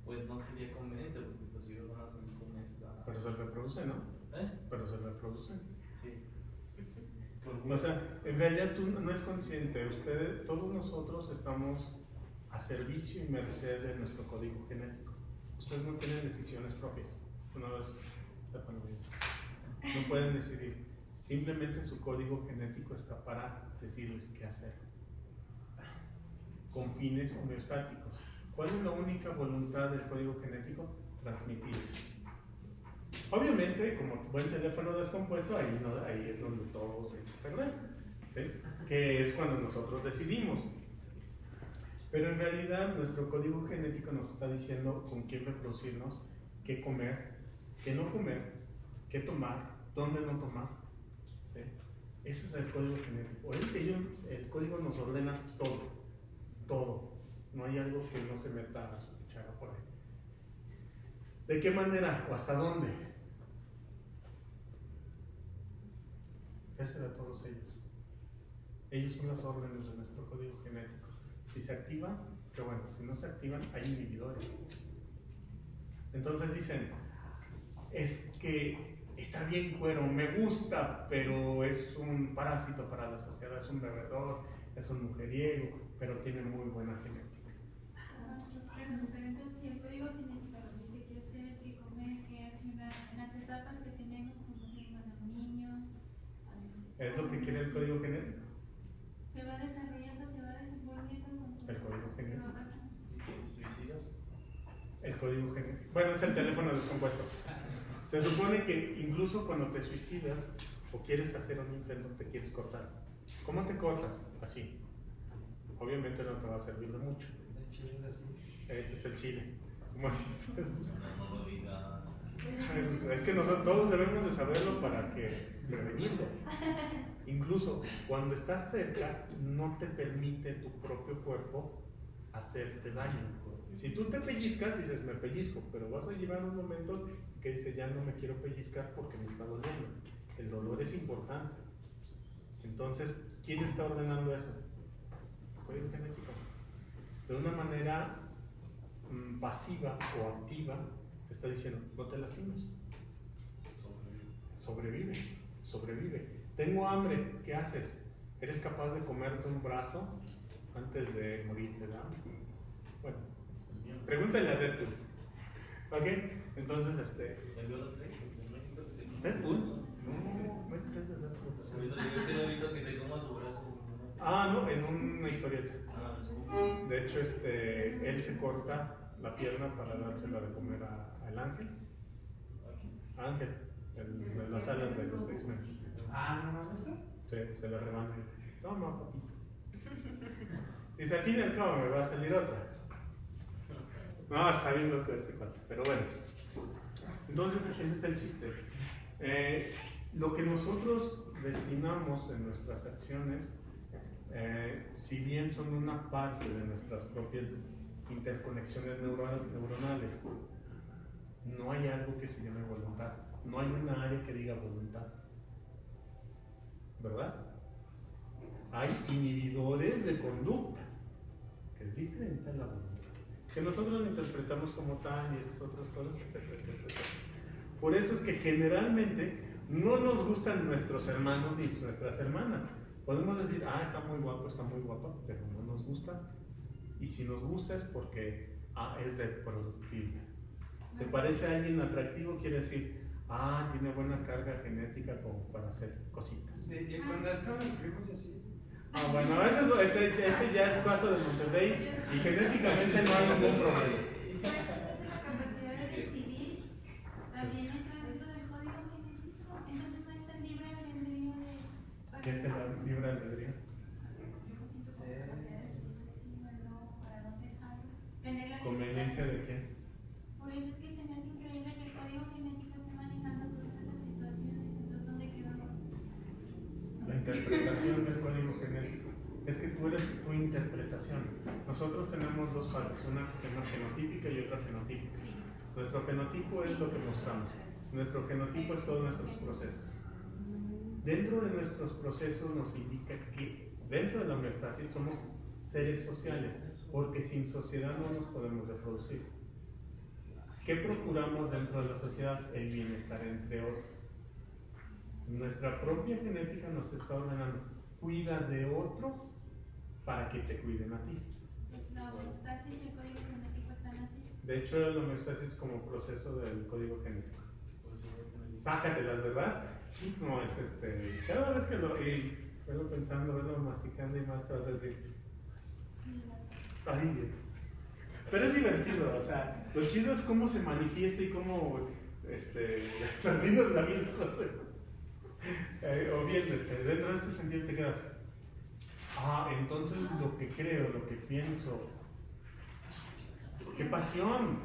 pues no sería conveniente, porque los hijos van a tener con esta... Pero se reproducen, ¿no? Pero se reproducen. Sí. O sea, en realidad tú no es consciente, todos nosotros estamos a servicio y merced de nuestro código genético. Ustedes no tienen decisiones propias, una vez sepan bien. No pueden decidir. Simplemente su código genético está para decirles qué hacer, con fines homeostáticos. ¿Cuál es la única voluntad del código genético? Transmitirse. Obviamente, como buen teléfono descompuesto, ahí es donde todo se echa a perder, ¿sí? Que es cuando nosotros decidimos. Pero en realidad nuestro código genético nos está diciendo con quién reproducirnos, qué comer, qué no comer, qué tomar, dónde no tomar, ¿sí? Ese es el código genético. El código nos ordena todo. No hay algo que no se meta a su cuchara por ahí. ¿De qué manera o hasta dónde? Ese de todos ellos. Ellos son las órdenes de nuestro código genético. Si se activan, qué bueno. Si no se activan, hay inhibidores. Entonces dicen, es que está bien cuero, me gusta, pero es un parásito para la sociedad, es un bebedor, es un mujeriego, pero tiene muy buena genética. Pero entonces, si el código genético nos dice qué hacer, qué comer, qué accionar en las etapas que tenemos, como ser un niño, ¿Es lo que quiere el código genético? se va desarrollando, se va desenvolviendo con El código genético. ¿Qué va pasando? ¿Suicidas? El código genético. Bueno, es el teléfono descompuesto. Se supone que incluso cuando te suicidas o quieres hacer un intento, te quieres cortar. ¿Cómo te cortas? Así. Obviamente no te va a servir de mucho. El chile es así. Ese es el chile. ¿Cómo dices? No lo digas. Es que nosotros todos debemos de saberlo para que prevenirlo. Incluso cuando estás cerca, no te permite tu propio cuerpo hacerte daño. Si tú te pellizcas, dices, me pellizco, pero vas a llegar un momento que dices, ya no me quiero pellizcar porque me está doliendo. El dolor es importante. Entonces, ¿quién está ordenando eso? El código genético. De una manera pasiva o activa, te está diciendo, no te lastimes. Sobrevive. Tengo hambre, ¿qué haces? ¿Eres capaz de comerte un brazo antes de morirte de hambre? Bueno, pregúntale a Deadpool. ¿Ok? Entonces, ¿El vio la 3? ¿No he visto que se coma ¿Deadpool? su brazo? No hay 3 de Deadpool. Yo que he visto que se coma su brazo. Ah, no, en una historieta. Ah, De hecho, él se corta la pierna para dársela de comer al ángel. Ángel, de las alas de los X-Men. Ah, ¿no me gusta? Sí, se la rebana. Toma, papito. Dice, al fin y al cabo me va a salir otra. No, está bien loco ese cuate, pero bueno. Entonces, ese es el chiste. Lo que nosotros destinamos en nuestras acciones, si bien son una parte de nuestras propias interconexiones neuronales, no hay algo que se llame voluntad. No hay una área que diga voluntad. ¿Verdad? Hay inhibidores de conducta, que es diferente a la voluntad. Que nosotros lo interpretamos como tal y esas otras cosas, etcétera, etcétera. Por eso es que generalmente no nos gustan nuestros hermanos ni nuestras hermanas. Podemos decir, está muy guapo, está muy guapa, pero no nos gusta. Y si nos gusta es porque es reproductible. ¿Te parece a alguien atractivo? Quiere decir, tiene buena carga genética como para hacer cositas. Y cuando es con mis primos y así. Bueno, ese ya es caso de Monterrey y genéticamente no hay ningún problema. Entonces, la capacidad de decidir también entra dentro del código genético. Entonces, no está el libre albedrío de. ¿Qué es el libre albedrío? ¿Conveniencia de quién? Por eso es que se me hace increíble que el código genético esté manejando todas esas situaciones. Entonces, ¿dónde quedó? La interpretación del código genético. Es que tú eres tu interpretación. Nosotros tenemos dos fases, una que se llama genotípica y otra fenotípica. Nuestro fenotipo es lo que mostramos. Nuestro genotipo es todos nuestros procesos. Dentro de nuestros procesos nos indica que dentro de la homeostasis somos seres sociales, porque sin sociedad no nos podemos reproducir. ¿Qué procuramos dentro de la sociedad? El bienestar entre otros. Nuestra propia genética nos está ordenando, cuida de otros para que te cuiden a ti. La homeostasis y el código genético están así. De hecho, la homeostasis como proceso del código genético. Sácatelas, ¿verdad? Sí, no, es cada vez que lo vengo pensando, vengo masticando y más te vas a decir. Ay, Dios. Pero es divertido, o sea, lo chido es cómo se manifiesta y cómo examinas la vida. O bien, dentro de este sentido te quedas. Entonces lo que creo, lo que pienso. ¡Qué pasión!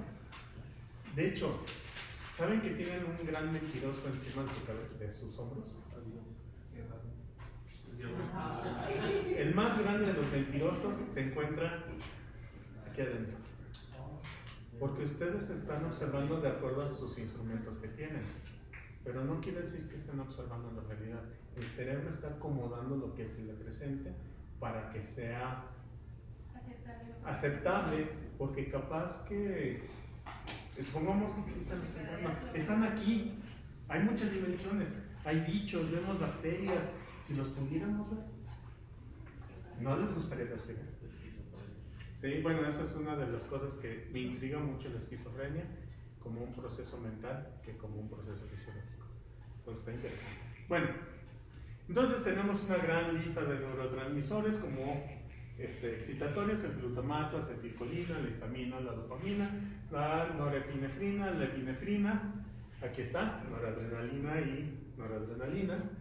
De hecho, ¿saben que tienen un gran mentiroso encima de sus hombros? El más grande de los mentirosos se encuentra aquí adentro. Porque ustedes están observando de acuerdo a sus instrumentos que tienen. Pero no quiere decir que estén observando la realidad. El cerebro está acomodando lo que se le presente para que sea aceptable, porque capaz que supongamos que existen los fantasmas, están aquí, hay muchas dimensiones, hay bichos, vemos bacterias, si los pudiéramos ver, ¿no les gustaría respirar? Sí, bueno, esa es una de las cosas que me intriga mucho la esquizofrenia, como un proceso mental que como un proceso fisiológico. Entonces está interesante. Bueno, entonces tenemos una gran lista de neurotransmisores como excitatorios, el glutamato, acetilcolina, la histamina, la dopamina, la norepinefrina, la epinefrina, aquí está, noradrenalina y noradrenalina.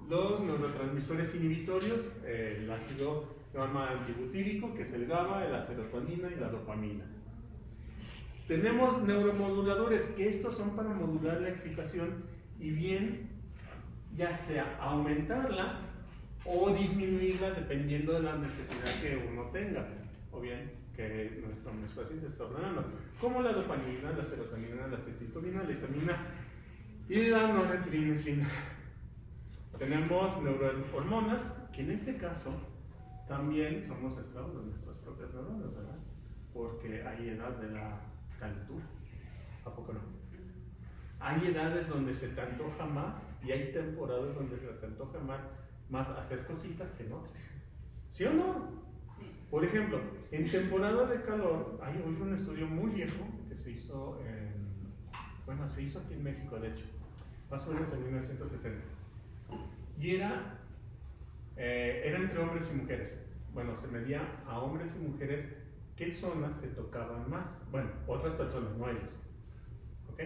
Los neurotransmisores inhibitorios, el ácido gamma-antibutírico, que es el GABA, la serotonina y la dopamina. Tenemos neuromoduladores, que estos son para modular la excitación y bien, ya sea aumentarla o disminuirla dependiendo de la necesidad que uno tenga, o bien que nuestra homeostasis está ordenando, como la dopamina, la serotonina, la acetilcolina, la histamina y la norepinefrina. Tenemos neurohormonas, que en este caso también somos esclavos de nuestras propias neuronas, ¿verdad? Porque hay edad de la calentura, ¿a poco no? Hay edades donde se te antoja más y hay temporadas donde se te antoja más hacer cositas que en otras. ¿Sí o no? Sí. Por ejemplo, en temporada de calor, hay un estudio muy viejo que se hizo se hizo aquí en México, de hecho, más o menos en 1960. Y era entre hombres y mujeres. Bueno, se medía a hombres y mujeres qué zonas se tocaban más. Bueno, otras personas, no ellos. ¿Ok?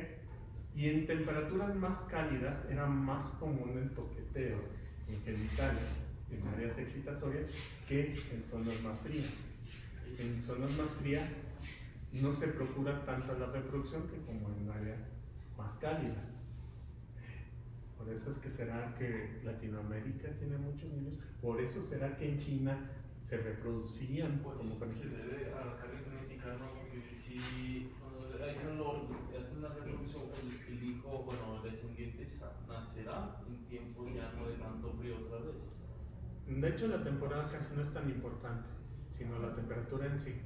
Y en temperaturas más cálidas era más común el toqueteo en genitales, en áreas excitatorias, que en zonas más frías. En zonas más frías no se procura tanta la reproducción que como en áreas más cálidas. Por eso es que será que Latinoamérica tiene muchos niños, por eso será que en China se reproducían como se debe a la carga genética, ¿no? Porque si hay calor, hacen la reproducción, el hijo, el descendiente nacerá en tiempos ya no de tanto frío otra vez. De hecho, la temporada casi no es tan importante, sino la temperatura en sí.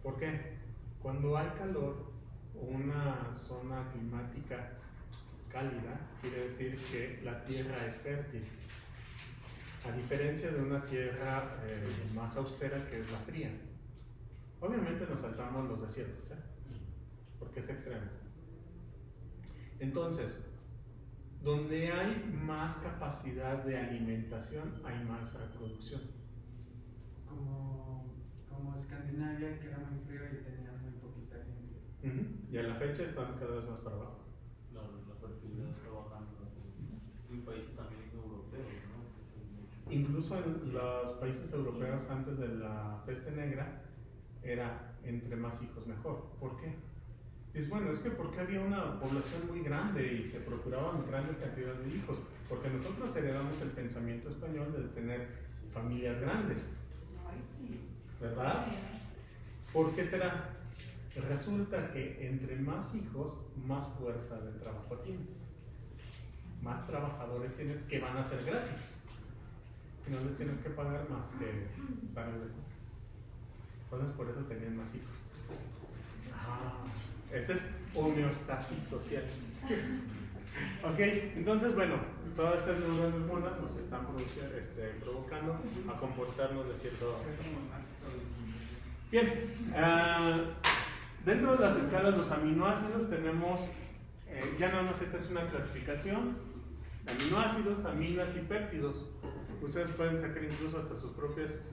¿Por qué? Cuando hay calor, una zona climática cálida, quiere decir que la tierra es fértil. A diferencia de una tierra más austera que es la fría. Obviamente nos saltamos los desiertos, porque es extremo. Entonces, donde hay más capacidad de alimentación, hay más reproducción. Como Escandinavia, que era muy frío y tenía muy poquita gente. Y a la fecha están cada vez más para abajo. La fertilidad está bajando. En países también europeos, ¿no? Incluso en los países europeos antes de la peste negra era entre más hijos mejor. ¿Por qué? Es que porque había una población muy grande y se procuraban grandes cantidades de hijos, porque nosotros heredamos el pensamiento español de tener familias grandes, ¿verdad? ¿Por qué será? Resulta que entre más hijos, más fuerza de trabajo tienes, más trabajadores tienes que van a ser gratis, y no les tienes que pagar más que darles de comer. Entonces por eso tenían más hijos. Esa es homeostasis social. Ok, entonces, bueno, todas estas neuronas monas pues están provocando a comportarnos de cierto. Bien, dentro de las escalas de los aminoácidos tenemos, ya nada más esta es una clasificación de aminoácidos, aminas y péptidos. Ustedes pueden sacar incluso hasta sus propias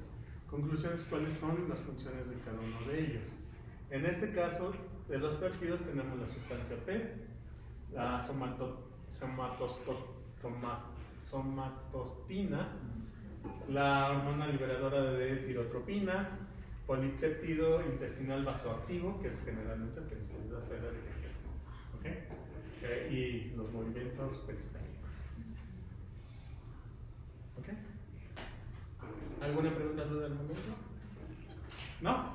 conclusiones cuáles son las funciones de cada uno de ellos. En este caso, de los péptidos tenemos la sustancia P, la somatostina, la hormona liberadora de tirotropina, polipéptido intestinal vasoactivo, que es generalmente el que nos ayuda a hacer la digestión, ¿okay? Y los movimientos peristálticos. ¿Okay? ¿Alguna pregunta duda del momento? ¿No?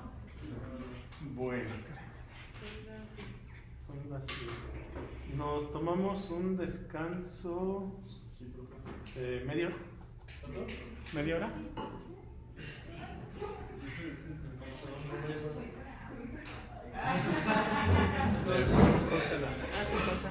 Bueno, son las 7. Nos tomamos un descanso media hora. ¿Media hora? Ah, sí, pausa.